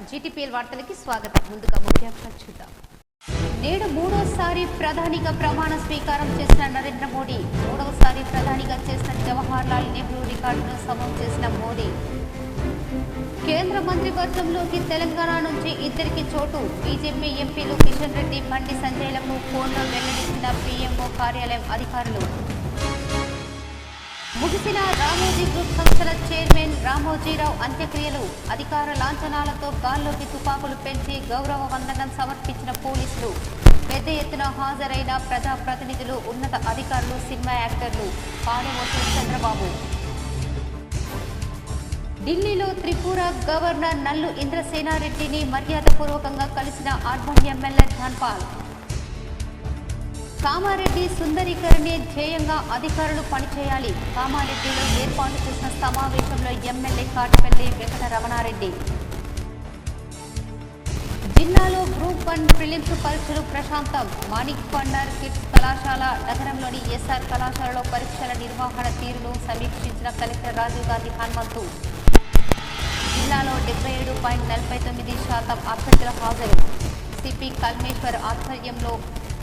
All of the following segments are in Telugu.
జీటీపీఎల్ వార్తలకి స్వాగతం. ముందుగా ముఖ్యాంశాలు చూద్దాం. నేడు మూడోసారి ప్రధానిగా ప్రమాణ స్వీకారం చేసిన నరేంద్ర మోడీ, మూడవసారి ప్రధానిగా చేసిన జవహర్ లాల్ నెహ్రూ రికార్డును సమం చేసిన మోడీ. కేంద్ర మంత్రివర్గంలోకి తెలంగాణ నుంచి ఇద్దరికి చోటు. బీజేపీ ఎంపీలు కిషన్ రెడ్డి, బండి సంజయ్లకు ఫోన్లో వెల్లడించిన పీఎంఓ కార్యాలయం అధికారులు. ముగిసిన రామోజీ గ్రూప్ సంస్థల చైర్మన్ రామోజీరావు అంత్యక్రియలు. అధికార లాంఛనాలతో గాల్లోకి తుపాకులు పెంచి గౌరవ వందనం సమర్పించిన పోలీసులు. పెద్ద ఎత్తున హాజరైన ప్రజాప్రతినిధులు, ఉన్నత అధికారులు, సినిమా యాక్టర్లు. పాదమోసిన చంద్రబాబు. ఢిల్లీలో త్రిపుర గవర్నర్ నల్లు ఇంద్రసేనారెడ్డిని మర్యాదపూర్వకంగా కలిసిన అర్బన్ ఎమ్మెల్యే ధన్పాల్. కామారెడ్డి సుందరీకరణే ధ్యేయంగా అధికారులు పనిచేయాలి. కామారెడ్డిలో ఏర్పాటు చేసిన సమావేశంలో ఎమ్మెల్యే కాటిపల్లి వెంకట రమణారెడ్డి. జిల్లాలో గ్రూప్ 1 ప్రిలిమ్స్ పరీక్షలు ప్రశాంతం. మాణిక్ పండర్ కిడ్స్ కళాశాల, నగరంలోని ఎస్ఆర్ కళాశాలలో పరీక్షల నిర్వహణ తీరును సమీక్షించిన కలెక్టర్ రాజీవ్ గాంధీ హనుమంతు. జిల్లాలో 77.49% అభ్యర్థుల హాజరు. సిపి కల్మేశ్వర్ ఆధ్వర్యంలో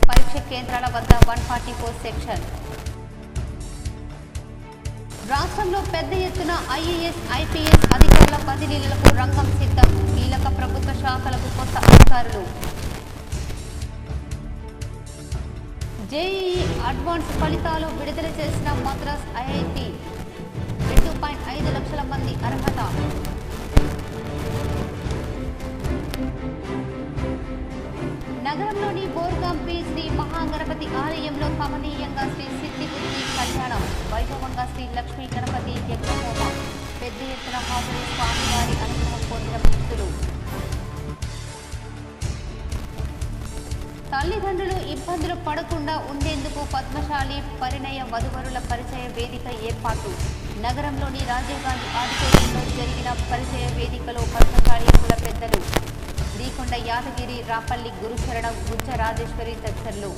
పరీక్ష కేంద్రాల వద్ద 144 సెక్షన్. రాష్ట్రంలో పెద్ద ఎత్తున ఐఏఎస్, ఐపీఎస్ అధికారుల బదిలీలకు రంగం సిద్ధం. కీలక ప్రభుత్వ శాఖలకు కొత్త అధికారులు. జేఈఈ అడ్వాన్స్ ఫలితాలు విడుదల చేసిన మద్రాస్ ఐఐటి. 2.5 లక్షల మంది అర్హత. నగరంలోని బోర్గాంపి శ్రీ మహాగణపతి ఆలయంలో కమనీయంగా శ్రీ సిద్ధిబుద్ధి కళ్యాణం. వైభవంగా శ్రీ లక్ష్మీ గణపతి యజ్ఞహోమం. పెద్ద ఎత్తున హాజరు స్వామివారి అనుగ్రహం పొందిన భక్తులు. తల్లిదండ్రులు ఇబ్బందులు పడకుండా ఉండేందుకు పద్మశాలి పరిణయ వధువరుల పరిచయ వేదిక ఏర్పాటు. నగరంలోని రాజీవ్ గాంధీ ఆడిటోరియంలో జరిగిన పరిచయ వేదికలో పద్మశాలి కుల పెద్దలు శ్రీకొండ యాదగిరి, రాపల్లి గురుశరణం, గుజ్జ రాజేశ్వరి తదితరులు.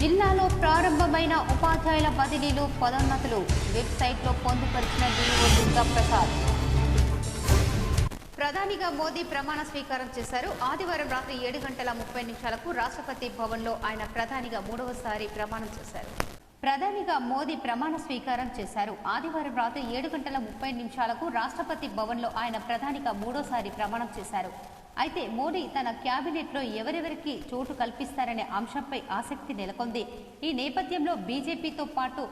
జిల్లాలో ప్రారంభమైన ఉపాధ్యాయుల బదిలీలు, పదోన్నతులు. వెబ్సైట్లో పొందుపరిచిన డీఓ దుర్గా ప్రసాద్. ప్రధానిగా మోదీ ప్రమాణ స్వీకారం చేశారు. ఆదివారం రాత్రి 7:30 రాష్ట్రపతి భవన్లో ఆయన ప్రధానిగా మూడవసారి ప్రమాణం చేశారు. ప్రధానిగా మోదీ ప్రమాణ స్వీకారం చేశారు. ఆదివారం రాత్రి 7:30 రాష్ట్రపతి భవన్లో ఆయన ప్రధానిగా మూడోసారి ప్రమాణం చేశారు. అయితే మోడీ తన క్యాబినెట్లో ఎవరెవరికి చోటు కల్పిస్తారనే అంశంపై ఆసక్తి నెలకొంది. ఈ నేపథ్యంలో బీజేపీతో పాటు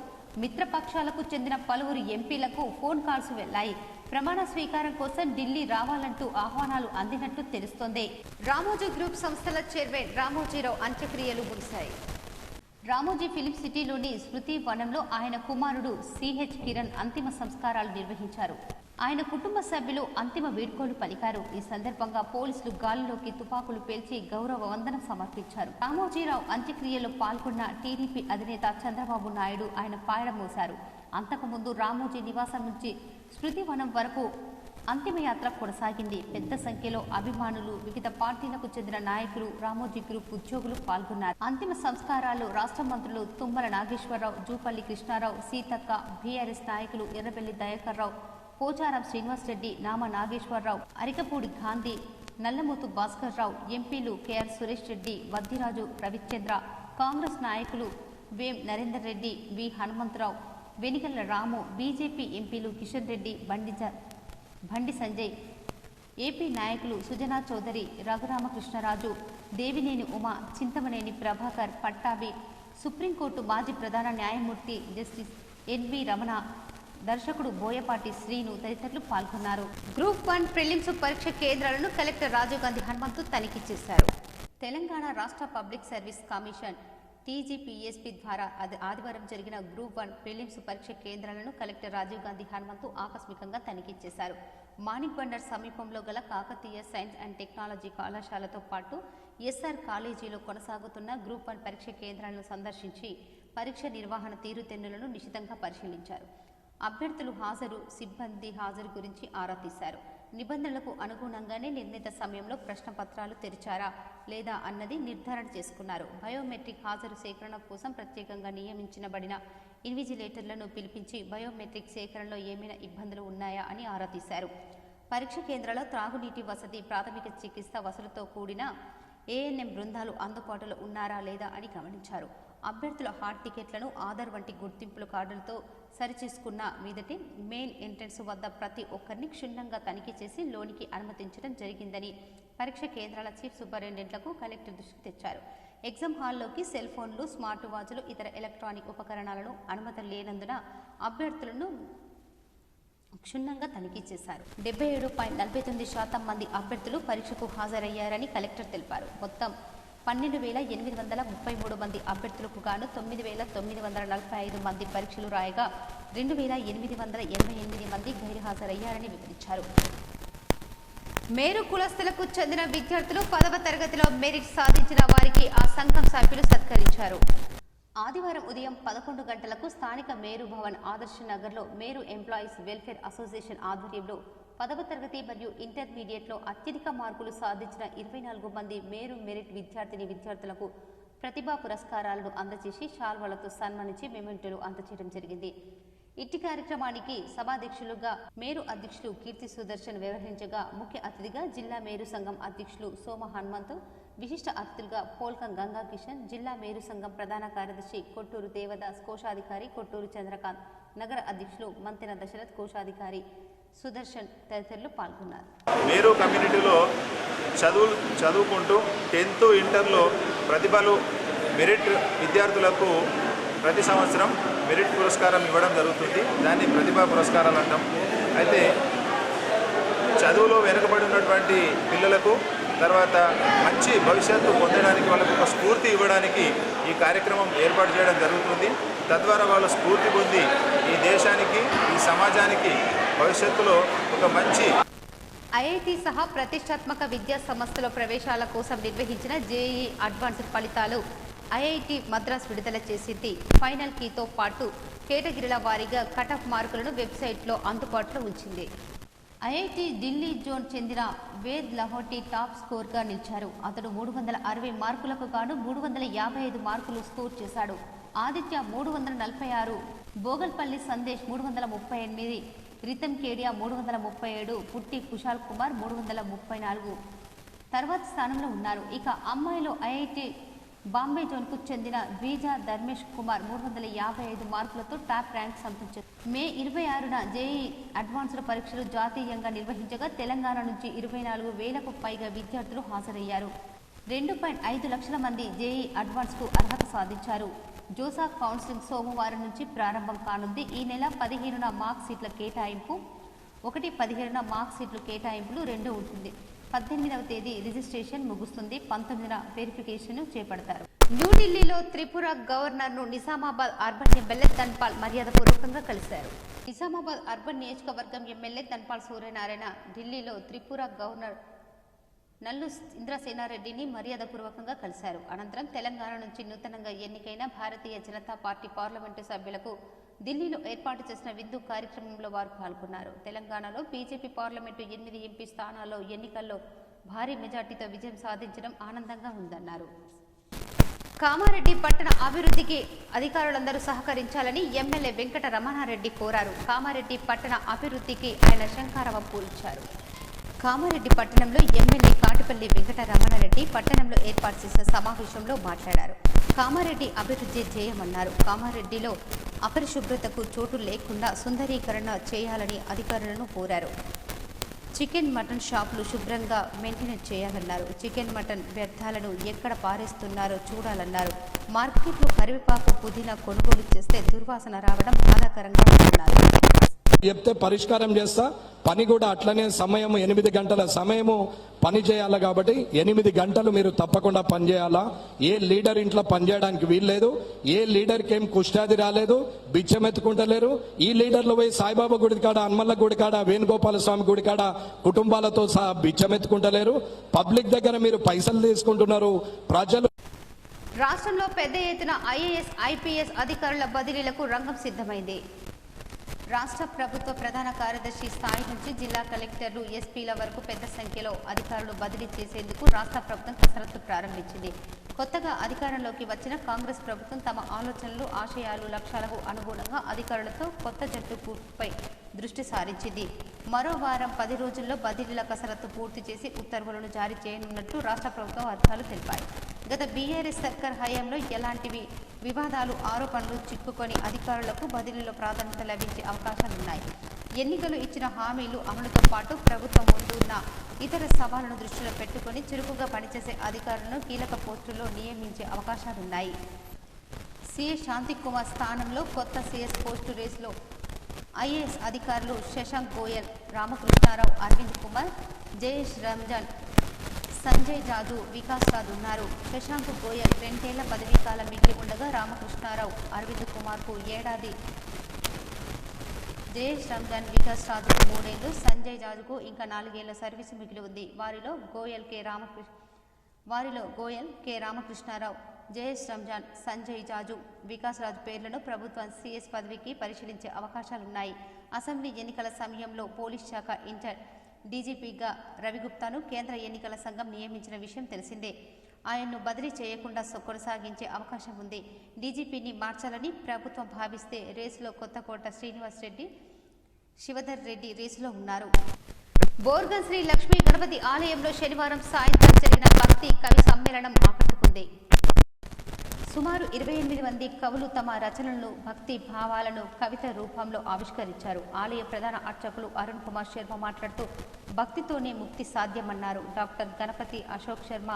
మిత్రపక్షాలకు చెందిన పలువురు ఎంపీలకు ఫోన్ కాల్స్ వెళ్లాయి. ప్రమాణ స్వీకారం కోసం ఢిల్లీ రావాలంటూ ఆహ్వానాలు అందినట్టు తెలుస్తోంది. రామోజీ గ్రూప్ సంస్థల చైర్మన్ రామోజీరావు అంత్యక్రియలు ముగిశాయి. రామోజీ ఫిలిం సిటీలోని స్మృతి వనంలో ఆయన కుమారుడు సిహెచ్ కిరణ్ అంతిమ సంస్కారాలు నిర్వహించారు. ఆయన కుటుంబ సభ్యులు అంతిమ వేడుకలు పలికారు. ఈ సందర్భంగా పోలీసులు గాలిలోకి తుపాకులు పేల్చి గౌరవ వందనం సమర్పించారు. రామోజీరావు అంత్యక్రియలో పాల్గొన్న టీడీపీ అధినేత చంద్రబాబు నాయుడు ఆయన పాయడ మోశారు. అంతకుముందు రామోజీ నివాసం నుంచి స్మృతివనం వరకు అంతిమయాత్ర కొనసాగింది. పెద్ద సంఖ్యలో అభిమానులు, వివిధ పార్టీలకు చెందిన నాయకులు, రామోజీ గ్రూప్ ఉద్యోగులు పాల్గొన్నారు. అంతిమ సంస్కారాలు రాష్ట్ర మంత్రులు తుమ్మల నాగేశ్వరరావు, జూపల్లి కృష్ణారావు, సీతక్క, బీఆర్ఎస్ నాయకులు ఎర్రబెల్లి దయాకర్ రావు, పోచారం శ్రీనివాస్ రెడ్డి, నామ నాగేశ్వరరావు, అరికపూడి గాంధీ, నల్లమూతు భాస్కర్ రావు, ఎంపీలు కేఆర్ సురేష్ రెడ్డి, వద్దిరాజు రవిచంద్ర, కాంగ్రెస్ నాయకులు వేం నరేందర్ రెడ్డి, వి హనుమంతరావు, వెనిగళ్ల రాము, బీజేపీ ఎంపీలు కిషన్ రెడ్డి, బండి సంజయ్, ఏపీ నాయకులు సుజనా చౌదరి, రఘురామకృష్ణరాజు, దేవినేని ఉమా, చింతమనేని ప్రభాకర్, పట్టాభి, సుప్రీంకోర్టు మాజీ ప్రధాన న్యాయమూర్తి జస్టిస్ ఎన్వి రమణ, దర్శకుడు బోయపాటి శ్రీను తదితరులు పాల్గొన్నారు. గ్రూప్ 1 ప్రిలిమ్స్ పరీక్ష కేంద్రాలను కలెక్టర్ రాజీవ్ గాంధీ హనుమంతు తనిఖీ చేశారు. తెలంగాణ రాష్ట్ర పబ్లిక్ సర్వీస్ కమిషన్ టీజీపీఎస్పీ ద్వారా ఆదివారం జరిగిన గ్రూప్ 1 ప్రిలిమ్స్ పరీక్ష కేంద్రాలను కలెక్టర్ రాజీవ్ గాంధీ హనుమంతు ఆకస్మికంగా తనిఖీ చేశారు. మాణిక్ బండర్ సమీపంలో గల కాకతీయ సైన్స్ అండ్ టెక్నాలజీ కళాశాలతో పాటు ఎస్ఆర్ కాలేజీలో కొనసాగుతున్న గ్రూప్ 1 పరీక్ష కేంద్రాలను సందర్శించి పరీక్ష నిర్వహణ తీరుతెన్నులను నిశితంగా పరిశీలించారు. అభ్యర్థులు హాజరు, సిబ్బంది హాజరు గురించి ఆరా తీశారు. నిబంధనలకు అనుగుణంగానే నిర్ణీత సమయంలో ప్రశ్నపత్రాలు తెరిచారా లేదా అన్నది నిర్ధారణ చేసుకున్నారు. బయోమెట్రిక్ హాజరు సేకరణ కోసం ప్రత్యేకంగా నియమించబడిన ఇన్విజిలేటర్లను పిలిపించి బయోమెట్రిక్ సేకరణలో ఏమైనా ఇబ్బందులు ఉన్నాయా అని ఆరా తీశారు. పరీక్ష కేంద్రాల్లో త్రాగునీటి వసతి, ప్రాథమిక చికిత్స వసతులతో కూడిన ఏఎన్ఎం బృందాలు అందుబాటులో ఉన్నారా లేదా అని గమనించారు. అభ్యర్థుల హాల్ టికెట్లను ఆధార్ వంటి గుర్తింపుల కార్డులతో సరిచేసుకున్న మీదటి మెయిన్ ఎంట్రన్స్ వద్ద ప్రతి ఒక్కరిని క్షుణ్ణంగా తనిఖీ చేసి లోనికి అనుమతించడం జరిగిందని పరీక్ష కేంద్రాల చీఫ్ సూపరింటెండెంట్లకు కలెక్టర్ దృష్టికి తెచ్చారు. ఎగ్జామ్ హాల్లోకి సెల్ ఫోన్లు, స్మార్ట్ వాచ్లు, ఇతర ఎలక్ట్రానిక్ ఉపకరణాలను అనుమతి లేనందున అభ్యర్థులను క్షుణ్ణంగా తనిఖీ చేశారు. 77.49% మంది అభ్యర్థులు పరీక్షకు హాజరయ్యారని కలెక్టర్ తెలిపారు. మొత్తం 12,833 మంది అభ్యర్థులకు గాను 9,945 మంది పరీక్షలు రాయగా 2,888 మంది గైర్హాజరయ్యారని వివరించారు. మేరు కులస్తులకు చెందిన విద్యార్థులు 10వ తరగతిలో మెరిట్ సాధించిన వారికి ఆ సంఘం సభ్యులు సత్కరించారు. ఆదివారం ఉదయం 11 గంటలకు స్థానిక మేరు భవన్ ఆదర్శ నగర్లో మేరు ఎంప్లాయీస్ వెల్ఫేర్ అసోసియేషన్ ఆధ్వర్యంలో 10వ తరగతి మరియు ఇంటర్మీడియట్లో అత్యధిక మార్కులు సాధించిన 24 మంది మేరు మెరిట్ విద్యార్థులకు ప్రతిభా పురస్కారాలను అందజేసి శాల్వాలతో సన్మానించి మెమెంటోలు అందజేయడం జరిగింది. ఇట్టి కార్యక్రమానికి సభాధ్యక్షులుగా మేరు అధ్యక్షులు కీర్తి సుదర్శన్ వ్యవహరించగా, ముఖ్య అతిథిగా జిల్లా మేరు సంఘం అధ్యక్షులు సోమ హనుమంతు, విశిష్ట అతిథులుగా పోల్కం గంగా కిషన్, జిల్లా మేరు సంఘం ప్రధాన కార్యదర్శి కొట్టూరు దేవదాస్, కోశాధికారి కొట్టూరు చంద్రకాంత్, నగర అధ్యక్షులు మంతెన దశరథ్, కోశాధికారి సుదర్శన్ తదితరులు పాల్గొన్నారు. మేరు కమ్యూనిటీలో చదువుకుంటూ 10th ఇంటర్లో ప్రతిభలు మెరిట్ విద్యార్థులకు ప్రతి సంవత్సరం మెరిట్ పురస్కారం ఇవ్వడం జరుగుతుంది. దాన్ని ప్రతిభా పురస్కారాలు అంటాం. అయితే చదువులో వెనుకబడి ఉన్నటువంటి పిల్లలకు తర్వాత మంచి భవిష్యత్తు పొందడానికి వాళ్ళకు ఒక స్ఫూర్తి ఇవ్వడానికి ఈ కార్యక్రమం ఏర్పాటు చేయడం జరుగుతుంది. తద్వారా వాళ్ళు స్ఫూర్తి పొంది ఈ దేశానికి, ఈ సమాజానికి భవిష్యత్తులో ఒక మంచి ఐఐటి సహా ప్రతిష్టాత్మక విద్యా సంస్థల ప్రవేశాల కోసం నిర్వహించిన జేఈఈ అడ్వాన్స్డ్ ఫలితాలు ఐఐటి మద్రాస్ విడుదల చేసింది. ఫైనల్ కీతో పాటు కేటగిరీల వారీగా కట్-ఆఫ్ మార్కులను వెబ్సైట్లో అందుబాటులో ఉంచింది. ఐఐటి ఢిల్లీ జోన్ చెందిన వేద్ లహోటి టాప్ స్కోర్గా నిలిచారు. అతడు 360 మార్కులకు గాను 355 మార్కులు స్కోర్ చేశాడు. ఆదిత్య 346, బోగల్పల్లి సందేశ్ 338, రితం కేడియా 337, పుట్టి కుశాల్ కుమార్ 334 తర్వాత స్థానంలో ఉన్నారు. ఇక అమ్మాయిలో ఐఐటి బాంబే జోన్కు చెందిన ద్విజా ధర్మేష్ కుమార్ 355 మార్కులతో టాప్ ర్యాంక్ సంపాదించారు. మే 26న జేఈఈ అడ్వాన్స్డ్ పరీక్షలు జాతీయంగా నిర్వహించగా తెలంగాణ నుంచి 24,000కు పైగా విద్యార్థులు హాజరయ్యారు. 2.5 లక్షల మంది జేఈఈ అడ్వాన్స్కు అర్హత సాధించారు. జోసా కౌన్సిలింగ్ సోమవారం నుంచి ప్రారంభం కానుంది. ఈ నెల 15న మార్క్ షీట్ల కేటాయింపు 1/17న మార్క్ షీట్ల కేటాయింపులు 2 ఉంటుంది. 18వ తేదీ రిజిస్ట్రేషన్ ముగుస్తుంది. 19న వెరిఫికేషన్ చేపడతారు. న్యూఢిల్లీలో త్రిపుర గవర్నర్ను నిజామాబాద్ అర్బన్ ఎమ్మెల్యే ధన్పాల్ మర్యాదపూర్వకంగా కలిశారు. నిజామాబాద్ అర్బన్ నియోజకవర్గం ఎమ్మెల్యే ధన్పాల్ సూర్యనారాయణ ఢిల్లీలో త్రిపుర గవర్నర్ నల్లు ఇంద్రసేనారెడ్డిని మర్యాదపూర్వకంగా కలిశారు. అనంతరం తెలంగాణ నుంచి నూతనంగా ఎన్నికైన భారతీయ జనతా పార్టీ పార్లమెంటు సభ్యులకు ఢిల్లీలో ఏర్పాటు చేసిన విందు కార్యక్రమంలో వారు పాల్గొన్నారు. తెలంగాణలో బీజేపీ పార్లమెంటు 8 ఎంపీ స్థానాల్లో ఎన్నికల్లో భారీ మెజార్టీతో విజయం సాధించడం ఆనందంగా ఉందన్నారు. కామారెడ్డి పట్టణ అభివృద్ధికి అధికారులందరూ సహకరించాలని ఎమ్మెల్యే వెంకట రమణారెడ్డి కోరారు. కామారెడ్డి పట్టణ అభివృద్ధికి ఆయన శంఖారావం పూరించారు. కామారెడ్డి పట్టణంలో ఎమ్మెల్యే కాటిపల్లి వెంకట రమణారెడ్డి పట్టణంలో ఏర్పాటు చేసిన సమావేశంలో మాట్లాడారు. కామారెడ్డి అభివృద్ధి చేయమన్నారు. కామారెడ్డిలో అపరిశుభ్రతకు చోటు లేకుండా సుందరీకరణ చేయాలని అధికారులను కోరారు. చికెన్, మటన్ షాపులు శుభ్రంగా మెయింటైన్ చేయాలన్నారు. చికెన్, మటన్ వ్యర్థాలను ఎక్కడ పారేస్తున్నారో చూడాలన్నారు. మార్కెట్లో కరివేపాకు, పుదీనా కొనుగోలు చేస్తే దుర్వాసన రావడం బాధాకరంగా ఉందన్నారు. చెప్తే పరిష్కారం చేస్తా. పని కూడా అట్లనే సమయం 8 గంటల సమయము పని చేయాలి. కాబట్టి 8 గంటలు మీరు తప్పకుండా పని చేయాలా. ఏ లీడర్ ఇంట్లో పని చేయడానికి వీల్లేదు. ఏ లీడర్కి ఏం కుష్టాది రాలేదు, బిచ్చమెత్తుకుంటలేరు. ఈ లీడర్లు పోయి సాయిబాబా గుడి కాడ, హనుమల్ల గుడి కాడ, వేణుగోపాల స్వామి గుడి కాడ కుటుంబాలతో సహా బిచ్చమెత్తుకుంటలేరు. పబ్లిక్ దగ్గర మీరు పైసలు తీసుకుంటున్నారు. ప్రజలు రాష్ట్రంలో పెద్ద ఎత్తున ఐఏఎస్, ఐపీఎస్ అధికారుల బదిలీలకు రంగం సిద్ధమైంది. రాష్ట్ర ప్రభుత్వ ప్రధాన కార్యదర్శి స్థాయి నుంచి జిల్లా కలెక్టర్లు, ఎస్పీల వరకు పెద్ద సంఖ్యలో అధికారులు బదిలీ చేసేందుకు రాష్ట్ర ప్రభుత్వం కసరత్తు ప్రారంభించింది. కొత్తగా అధికారంలోకి వచ్చిన కాంగ్రెస్ ప్రభుత్వం తమ ఆలోచనలు, ఆశయాలు, లక్ష్యాలకు అనుగుణంగా అధికారులతో కొత్త జట్టు కూర్పుపై దృష్టి సారించింది. మరో వారం 10 రోజుల్లో బదిలీల కసరత్తు పూర్తి చేసి ఉత్తర్వులను జారీ చేయనున్నట్లు రాష్ట్ర ప్రభుత్వం వర్గాలు తెలిపాయి. గత బీఆర్ఎస్ సర్కార్ హయాంలో ఎలాంటివి వివాదాలు, ఆరోపణలు చిక్కుకొని అధికారులకు బదిలీలో ప్రాధాన్యత లభించే అవకాశాలున్నాయి. ఎన్నికలు ఇచ్చిన హామీలు అమలుతో పాటు ప్రభుత్వం ముందు ఉన్న ఇతర సవాళ్లను దృష్టిలో పెట్టుకుని చురుకుగా పనిచేసే అధికారులను కీలక పోస్టుల్లో నియమించే అవకాశాలున్నాయి. సిఎస్ శాంతికుమార్ స్థానంలో కొత్త సిఎస్ పోస్టు రేసులో ఐఏఎస్ అధికారులు శశాంక్ గోయల్, రామకృష్ణారావు, అరవింద్ కుమార్, జయేష్ రంజన్, సంజయ్ జాజు, వికాస్ రాజ్ ఉన్నారు. శశాంక్ గోయల్ 2 ఏళ్ల పదవీకాలం మిగిలి ఉండగా రామకృష్ణారావు, అరవింద్ కుమార్కు ఏడాది, జయేష్ రంజాన్, వికాస్ రాజుకు 3 ఏళ్లు, సంజయ్ జాజుకు ఇంకా 4 ఏళ్ల సర్వీసు మిగిలి ఉంది. వారిలో గోయల్ కె రామకృష్ణారావు, జయేష్ రంజాన్, సంజయ్ జాజు, వికాస్ రాజు పేర్లను ప్రభుత్వం సిఎస్ పదవికి పరిశీలించే అవకాశాలున్నాయి. అసెంబ్లీ ఎన్నికల సమయంలో పోలీస్ శాఖ ఇన్ఛార్జ్ డీజీపీగా రవిగుప్తాను కేంద్ర ఎన్నికల సంఘం నియమించిన విషయం తెలిసిందే. ఆయన్ను బదిలీ చేయకుండా కొనసాగించే అవకాశం ఉంది. డీజీపీని మార్చాలని ప్రభుత్వం భావిస్తే రేసులో కొత్తకోట శ్రీనివాస్ రెడ్డి, శివధర్ రెడ్డి రేసులో ఉన్నారు. బోర్గన్ శ్రీ లక్ష్మీ గణపతి ఆలయంలో శనివారం సాయంత్రం జరిగిన భక్తి కవి సమ్మేళనం ఆకట్టుకుంది. సుమారు 28 మంది కవులు తమ రచనలను, భక్తి భావాలను కవిత రూపంలో ఆవిష్కరించారు. ఆలయ ప్రధాన అర్చకులు అరుణ్ కుమార్ శర్మ మాట్లాడుతూ భక్తితోనే ముక్తి సాధ్యమన్నారు. డాక్టర్ గణపతి, అశోక్ శర్మ,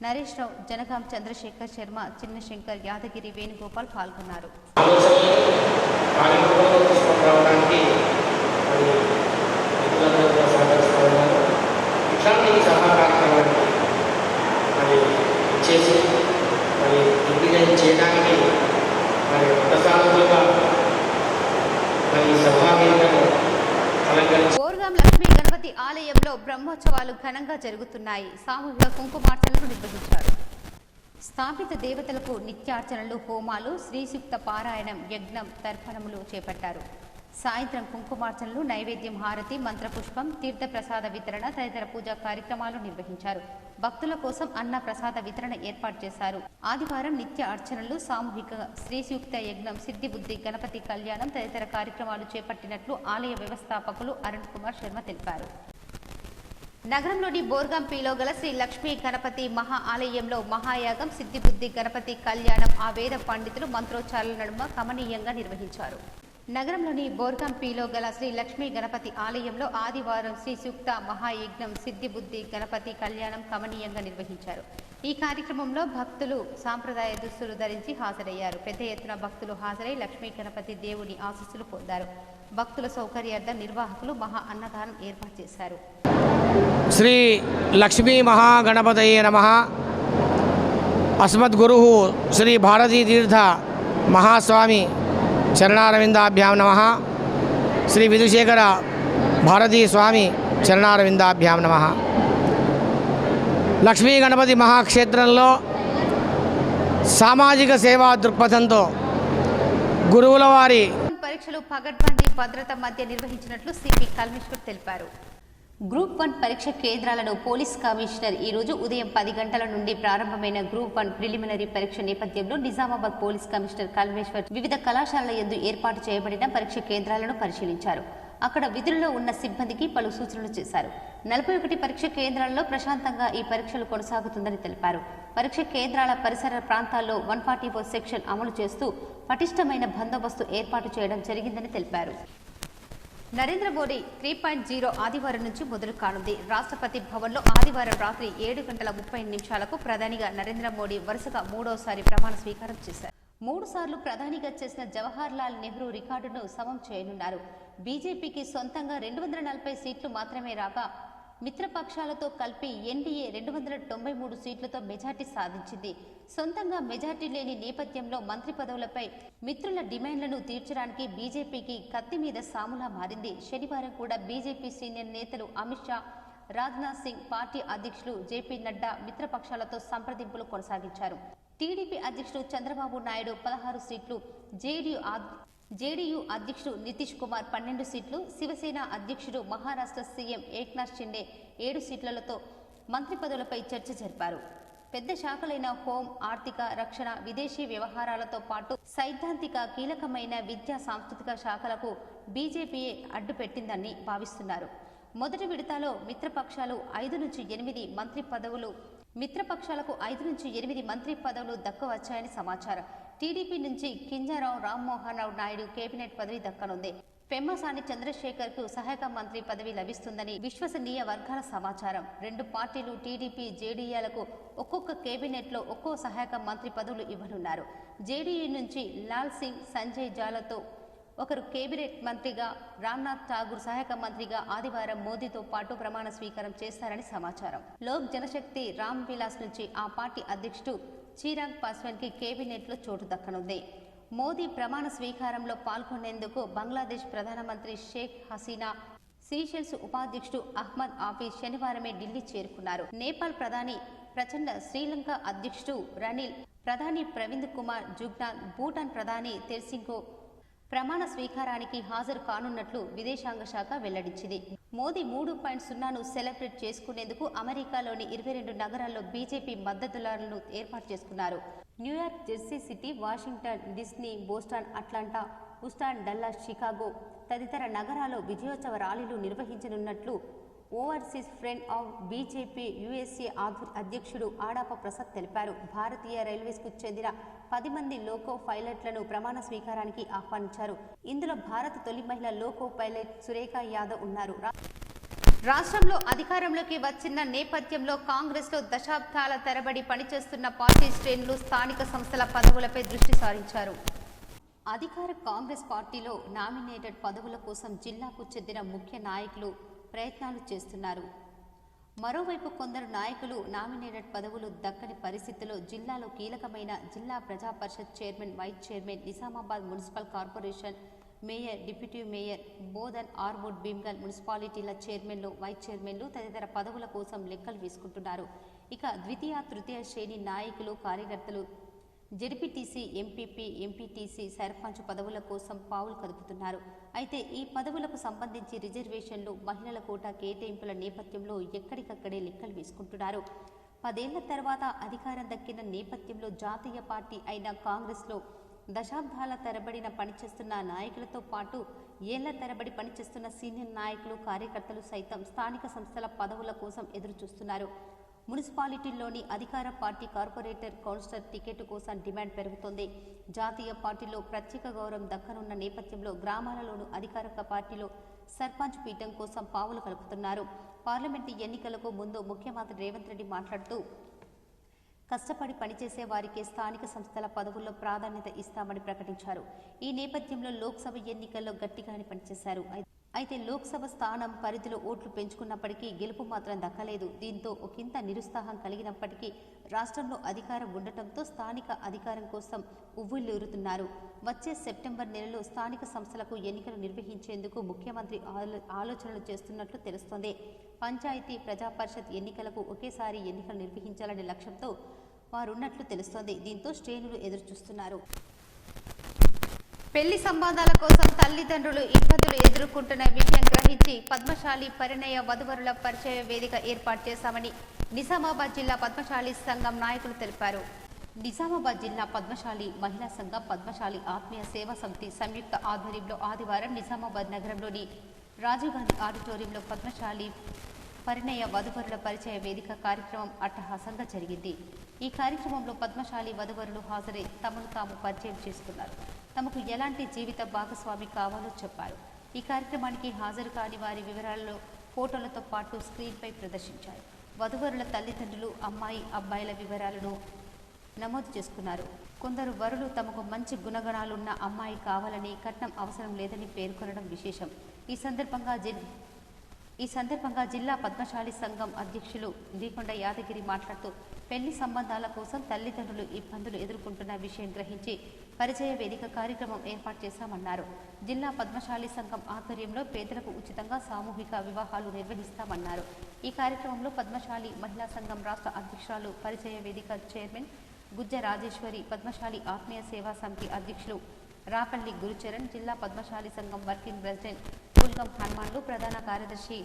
నరేష్ రావు, జనగాం చంద్రశేఖర్ శర్మ, చిన్నశంకర్, యాదగిరి, వేణుగోపాల్ పాల్గొన్నారు. బోర్గాం లక్ష్మీ గణపతి ఆలయంలో బ్రహ్మోత్సవాలు ఘనంగా జరుగుతున్నాయి. సామూహిక కుంకుమార్చనలు నిర్వహించారు. స్థాపిత దేవతలకు నిత్యార్చనలు, హోమాలు, శ్రీసూక్త పారాయణం, యజ్ఞం, తర్పణములు చేపట్టారు. సాయంత్రం కుంకుమార్చనలు, నైవేద్యం, హారతి, మంత్రపుష్పం, తీర్థప్రసాద వితరణ తదితర పూజా కార్యక్రమాలు నిర్వహించారు. భక్తుల కోసం అన్న ప్రసాద వితరణ ఏర్పాటు చేశారు. ఆదివారం నిత్య అర్చనలు, సామూహిక శ్రీసూక్త యజ్ఞం, సిద్ధిబుద్ధి గణపతి కళ్యాణం తదితర కార్యక్రమాలు చేపట్టినట్లు ఆలయ వ్యవస్థాపకులు అరుణ్ కుమార్ శర్మ తెలిపారు. నగరంలోని బోర్గాంపీలో గల శ్రీ లక్ష్మీ గణపతి మహా ఆలయంలో మహాయాగం, సిద్ధిబుద్ధి గణపతి కళ్యాణం ఆ వేద పండితులు మంత్రోచ్చారణల నడుమ కమనీయంగా నిర్వహించారు. నగరంలోని బోర్గాంపీలో గల శ్రీ లక్ష్మీ గణపతి ఆలయంలో ఆదివారం శ్రీ సూక్త మహాయజ్ఞం, సిద్ధిబుద్ధి గణపతి కళ్యాణం కమనీయంగా నిర్వహించారు. ఈ కార్యక్రమంలో భక్తులు సాంప్రదాయ దుస్తులు ధరించి హాజరయ్యారు. పెద్ద ఎత్తున భక్తులు హాజరై లక్ష్మీ గణపతి దేవుని ఆశీస్సులు పొందారు. భక్తుల సౌకర్యార్థం నిర్వాహకులు మహా అన్నదానం ఏర్పాటు చేశారు. శ్రీ లక్ష్మీ మహాగణపతయే నమః. అస్మద్గురు శ్రీ భారతీ తీర్థ మహాస్వామి చరణారవిందాభ్యాం నమః. శ్రీ విధుశేఖర భారతీ స్వామి చరణారవిందాభ్యాం నమః. లక్ష్మీ గణపతి మహాక్షేత్రంలో సామాజిక సేవా దృక్పథంతో గురువుల వారి పరీక్షలు పగడ్బందీ భద్రత మధ్య నిర్వహించినట్లు సిపి కల్మేశ్వర్ తెలిపారు. గ్రూప్ 1 పరీక్ష కేంద్రాలను పోలీస్ కమిషనర్ ఈ రోజు ఉదయం 10 గంటల నుండి ప్రారంభమైన గ్రూప్ 1 ప్రిలిమినరీ పరీక్ష నేపథ్యంలో నిజామాబాద్ పోలీస్ కమిషనర్ కల్మేశ్వర్ వివిధ కళాశాలల యందు ఏర్పాటు చేయబడిన పరీక్ష కేంద్రాలను పరిశీలించారు. అక్కడ విధుల్లో ఉన్న సిబ్బందికి పలు సూచనలు చేశారు. 41 పరీక్ష కేంద్రాల్లో ప్రశాంతంగా ఈ పరీక్షలు కొనసాగుతుందని తెలిపారు. పరీక్ష కేంద్రాల పరిసర ప్రాంతాల్లో 144 సెక్షన్ అమలు చేస్తూ పటిష్టమైన బందోబస్తు ఏర్పాటు చేయడం జరిగిందని తెలిపారు. నరేంద్ర మోడీ 3.0 ఆదివారం నుంచి మొదలు కానుంది. రాష్ట్రపతి భవన్లో ఆదివారం రాత్రి 7:30 ప్రధానిగా నరేంద్ర మోడీ వరుసగా 3వసారి ప్రమాణ స్వీకారం చేశారు. 3 సార్లు ప్రధానిగా చేసిన జవహర్ లాల్ నెహ్రూ రికార్డును సమం చేయనున్నారు. బీజేపీకి సొంతంగా 240 సీట్లు మాత్రమే రాగా మిత్రపక్షాలతో కలిపి ఎన్డీఏ 293 సీట్లతో మెజార్టీ సాధించింది. సొంతంగా మెజార్టీ లేని నేపథ్యంలో మంత్రి పదవులపై మిత్రుల డిమాండ్లను తీర్చడానికి బీజేపీకి కత్తి మీద సాములా మారింది. శనివారం కూడా బీజేపీ సీనియర్ నేతలు అమిత్ షా, రాజ్నాథ్ సింగ్, పార్టీ అధ్యక్షులు జేపీ నడ్డా మిత్రపక్షాలతో సంప్రదింపులు కొనసాగించారు. టీడీపీ అధ్యక్షుడు చంద్రబాబు నాయుడు 16 సీట్లు, జేడీయూ అధ్యక్షుడు నితీష్ కుమార్ 12 సీట్లు, శివసేన అధ్యక్షుడు మహారాష్ట్ర సీఎం ఏక్నాథ్ షిండే 7 సీట్లతో మంత్రి పదవులపై చర్చ జరిపారు. పెద్ద శాఖలైన హోం, ఆర్థిక, రక్షణ, విదేశీ వ్యవహారాలతో పాటు సైద్ధాంతిక కీలకమైన విద్యా సాంస్కృతిక శాఖలకు బీజేపీయే అడ్డుపెట్టిందని భావిస్తున్నారు. మొదటి విడతలో మిత్రపక్షాలకు 5 నుంచి 8 మంత్రి పదవులు దక్కవచ్చాయని సమాచారం. టీడీపీ నుంచి కింజరావు రామ్మోహన్ రావు నాయుడు కేబినెట్ పదవి దక్కనుంది. పెమ్మసాని చంద్రశేఖర్ కు సహాయక మంత్రి పదవి లభిస్తుందని విశ్వసనీయ వర్గాల సమాచారం. 2 పార్టీలు టీడీపీ, జేడీయూలకు ఒక్కొక్క కేబినెట్ లో ఒక్కో సహాయక మంత్రి పదవులు ఇవ్వనున్నారు. జేడీయూ నుంచి లాల్ సింగ్, సంజయ్ జాలతో ఒకరు కేబినెట్ మంత్రిగా, రామ్నాథ్ ఠాగూర్ సహాయక మంత్రిగా ఆదివారం మోదీతో పాటు ప్రమాణ స్వీకారం చేస్తారని సమాచారం. లోక్ జనశక్తి రామ్ విలాస్ నుంచి ఆ పార్టీ అధ్యక్షుడు చిరాగ్ పాస్వాన్ కి కేబినెట్ లో చోటు దక్కనుంది. మోదీ ప్రమాణ స్వీకారంలో పాల్గొనేందుకు బంగ్లాదేశ్ ప్రధానమంత్రి షేక్ హసీనా, సీషెల్స్ ఉపాధ్యక్షుడు అహ్మద్ ఆఫీస్ శనివారమే ఢిల్లీ చేరుకున్నారు. నేపాల్ ప్రధాని ప్రచండ, శ్రీలంక అధ్యక్షుడు రనిల్, ప్రధాని ప్రవింద్ కుమార్ జుగ్నాథ్, భూటాన్ ప్రధాని తెర్సింగ్కు ప్రమాణ స్వీకారానికి హాజరు కానున్నట్లు విదేశాంగ శాఖ వెల్లడించింది. మోదీ 3.0ను సెలబ్రేట్ చేసుకునేందుకు అమెరికాలోని 22 నగరాల్లో బీజేపీ మద్దతుదారులను ఏర్పాటు చేసుకున్నారు. New York, Jersey city, Washington, Disney, Boston, Atlanta, Houston, Dallas, Chicago తదితర నగరాల్లో విజయోత్సవ ర్యాలీలు నిర్వహించనున్నట్లు overseas front of BJP USA అధ్యక్షుడు ఆడాప ప్రసాద్ తెలిపారు. భారతీయ రైల్వేస్ కు చెందిన 10 మంది లోకో పైలట్లను ప్రమాణ స్వీకారానికి ఆహ్వానించారు. ఇందులో భారత తొలి మహిళ లోకో పైలట్ సురేఖ యాదవ్ ఉన్నారు. రాష్ట్రంలో అధికారంలోకి వచ్చిన నేపథ్యంలో కాంగ్రెస్ లో దశాబ్దాల తరబడి పనిచేస్తున్న పార్టీ శ్రేణులు స్థానిక సంస్థల పదవులపై దృష్టి సారించారు. అధికార కాంగ్రెస్ పార్టీలో నామినేటెడ్ పదవుల కోసం జిల్లాకు చెందిన ముఖ్య నాయకులు ప్రయత్నాలు చేస్తున్నారు. మరోవైపు కొందరు నాయకులు నామినేటెడ్ పదవులు దక్కని పరిస్థితుల్లో జిల్లాలో కీలకమైన జిల్లా ప్రజా పరిషత్ chairman, vice chairman, Nizamabad municipal corporation mayor, deputy mayor, Bodhan, Armoor, Bheemgal మున్సిపాలిటీల చైర్మన్లు, వైస్ చైర్మన్లు తదితర పదవుల కోసం లెక్కలు వేసుకుంటున్నారు. ఇక ద్వితీయ, తృతీయ శ్రేణి నాయకులు, కార్యకర్తలు జెడ్పీటీసీ, ఎంపీపీ, ఎంపీటీసీ, సర్పంచ్ పదవుల కోసం పావులు కదుపుతున్నారు. అయితే ఈ పదవులకు సంబంధించి రిజర్వేషన్లు, మహిళల కోటా కేటాయింపుల నేపథ్యంలో ఎక్కడికక్కడే లెక్కలు వేసుకుంటున్నారు. 10 ఏళ్ల తర్వాత అధికారం దక్కిన నేపథ్యంలో జాతీయ పార్టీ అయిన కాంగ్రెస్లో దశాబ్దాల తరబడిన పనిచేస్తున్న నాయకులతో పాటు ఏళ్ల తరబడి పనిచేస్తున్న సీనియర్ నాయకులు, కార్యకర్తలు సైతం స్థానిక సంస్థల పదవుల కోసం ఎదురు చూస్తున్నారు. మున్సిపాలిటీల్లోని అధికార పార్టీ కార్పొరేటర్, కౌన్సిలర్ టికెట్ కోసం డిమాండ్ పెరుగుతోంది. జాతీయ పార్టీలో ప్రత్యేక గౌరవం దక్కనున్న నేపథ్యంలో గ్రామాలలోనూ అధికార పార్టీలో సర్పంచ్ పీఠం కోసం పావులు కలుపుతున్నారు. పార్లమెంటు ఎన్నికలకు ముందు ముఖ్యమంత్రి రేవంత్ రెడ్డి మాట్లాడుతూ కష్టపడి పనిచేసే వారికే స్థానిక సంస్థల పదవుల్లో ప్రాధాన్యత ఇస్తామని ప్రకటించారు. ఈ నేపథ్యంలో లోక్సభ ఎన్నికల్లో గట్టిగానే పనిచేశారు. అయితే లోక్సభ స్థానం పరిధిలో ఓట్లు పెంచుకున్నప్పటికీ గెలుపు మాత్రం దక్కలేదు. దీంతో ఒకంత నిరుత్సాహం కలిగినప్పటికీ రాష్ట్రంలో అధికారం ఉండటంతో స్థానిక అధికారం కోసం ఉవ్విళ్లూరుతున్నారు. వచ్చే సెప్టెంబర్ నెలలో స్థానిక సంస్థలకు ఎన్నికలు నిర్వహించేందుకు ముఖ్యమంత్రి ఆలోచనలు చేస్తున్నట్లు తెలుస్తోంది. పంచాయతీ, ప్రజా పరిషత్ ఎన్నికలకు ఒకేసారి ఎన్నికలు నిర్వహించాలనే లక్ష్యంతో వారున్నట్లు తెలుస్తోంది. దీంతో శ్రేణులు ఎదురుచూస్తున్నారు. పెళ్లి సంబంధాల కోసం తల్లిదండ్రులు ఇబ్బందులు ఎదుర్కొంటున్న విషయం గ్రహించి పద్మశాలి పరిణయ వధువరుల పరిచయ వేదిక ఏర్పాటు చేశామని నిజామాబాద్ జిల్లా పద్మశాలి సంఘం నాయకులు తెలిపారు. నిజామాబాద్ జిల్లా పద్మశాలి మహిళా సంఘం, పద్మశాలి ఆత్మీయ సేవా సమితి సంయుక్త ఆధ్వర్యంలో ఆదివారం నిజామాబాద్ నగరంలోని రాజీవ్ గాంధీ ఆడిటోరియంలో పద్మశాలి పరిణయ వధువరుల పరిచయ వేదిక కార్యక్రమం అట్టహాసంగా జరిగింది. ఈ కార్యక్రమంలో పద్మశాలి వధువరులు హాజరై తమను తాము పరిచయం చేసుకున్నారు. తమకు ఎలాంటి జీవిత భాగస్వామి కావాలో చెప్పారు. ఈ కార్యక్రమానికి హాజరు కాని వారి వివరాలను ఫోటోలతో పాటు స్క్రీన్పై ప్రదర్శించారు. వధువరుల తల్లిదండ్రులు అమ్మాయి, అబ్బాయిల వివరాలను నమోదు చేసుకున్నారు. కొందరు వరులు తమకు మంచి గుణగణాలున్న అమ్మాయి కావాలని, కట్నం అవసరం లేదని పేర్కొనడం విశేషం. ఈ సందర్భంగా జిల్లా పద్మశాలి సంఘం అధ్యక్షులు దీకొండ యాదగిరి మాట్లాడుతూ పెళ్లి సంబంధాల కోసం తల్లిదండ్రులు ఇబ్బందులు ఎదుర్కొంటున్న విషయం గ్రహించి పరిచయ వేదిక కార్యక్రమం ఏర్పాటు చేశామన్నారు. జిల్లా పద్మశాలి సంఘం ఆధ్వర్యంలో పేదలకు ఉచితంగా సామూహిక వివాహాలు నిర్వహిస్తామన్నారు. ఈ కార్యక్రమంలో పద్మశాలి మహిళా సంఘం రాష్ట్ర అధ్యక్షురాలు, పరిచయ వేదిక చైర్మన్ గుజ్జ రాజేశ్వరి, పద్మశాలి ఆత్మీయ సేవా సమితి అధ్యక్షులు రాపల్లి గురుచరణ్, జిల్లా పద్మశాలి సంఘం వర్కింగ్ ప్రెసిడెంట్ పుల్గం హనుమాన్లు, ప్రధాన కార్యదర్శి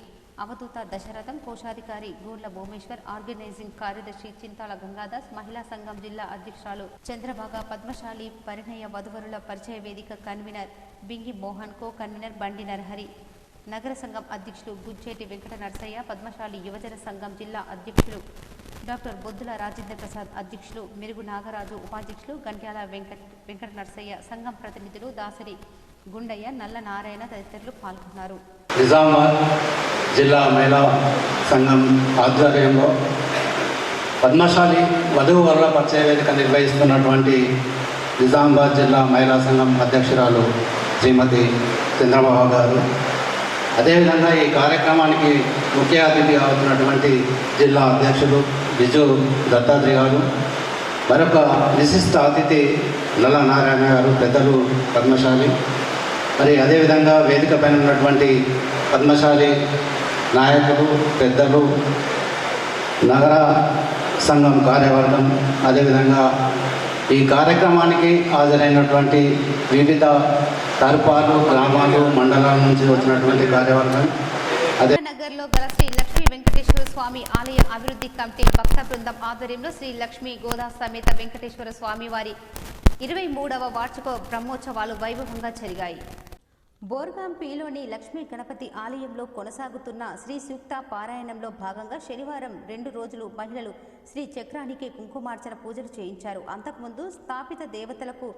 అవధూత దశరథం, కోశాధికారి గూర్ల భూమేశ్వర్, ఆర్గనైజింగ్ కార్యదర్శి చింతాల గంగాదాస్, మహిళా సంఘం జిల్లా అధ్యక్షురాలు చంద్రబాగ, పద్మశాలి పరిణయ వధువరుల పరిచయ వేదిక convener Bingi Mohan, co convener బండి నరహరి, నగర సంఘం అధ్యక్షులు గుంచేటి వెంకట నరసయ్య, పద్మశాలి యువజన సంఘం జిల్లా అధ్యక్షులు డాక్టర్ బొద్దుల రాజేంద్ర ప్రసాద్, అధ్యక్షులు మెరుగు నాగరాజు, ఉపాధ్యక్షులు గంట్యాల వెంకట నరసయ్య, సంఘం ప్రతినిధులు దాసరి గుండయ్య, నల్ల నారాయణ తదితరులు పాల్గొన్నారు. నిజామాబాద్ జిల్లా మహిళా సంఘం ఆధ్వర్యంలో పద్మశాలి వధువరుల పరిచయ వేదిక నిర్వహిస్తున్నటువంటి నిజామాబాద్ జిల్లా మహిళా సంఘం అధ్యక్షురాలు శ్రీమతి చంద్రబాబు గారు, అదేవిధంగా ఈ కార్యక్రమానికి ముఖ్య అతిథిగా అవుతున్నటువంటి జిల్లా అధ్యక్షులు బిజు దత్తాత్రి గారు, మరొక విశిష్ట అతిథి నల్ల నారాయణ గారు, పెద్దలు పద్మశాలి, మరి అదేవిధంగా వేదిక పైన ఉన్నటువంటి పద్మశాలి నాయకులు, పెద్దలు, నగర సంఘం కార్యవర్గం, అదేవిధంగా ఈ కార్యక్రమానికి హాజరైనటువంటి వివిధ తరపాలు, గ్రామాలు, మండలాల నుంచి వచ్చినటువంటి కార్యవర్గం, అదే నగర్లో గల శ్రీ లక్ష్మీ వెంకటేశ్వర స్వామి ఆలయ అభివృద్ధి కమిటీ భక్త బృందం ఆధ్వర్యంలో శ్రీ లక్ష్మీ గోదా సమేత వెంకటేశ్వర స్వామి వారి 23వ వార్షిక బ్రహ్మోత్సవాలు వైభవంగా జరిగాయి. బోర్గాంపీలోని లక్ష్మీ గణపతి ఆలయంలో కొనసాగుతున్న శ్రీ సూక్త పారాయణంలో భాగంగా శనివారం 2 రోజులు మహిళలు శ్రీ చక్రానికి కుంకుమార్చన పూజలు చేయించారు. అంతకుముందు స్థాపిత దేవతలకు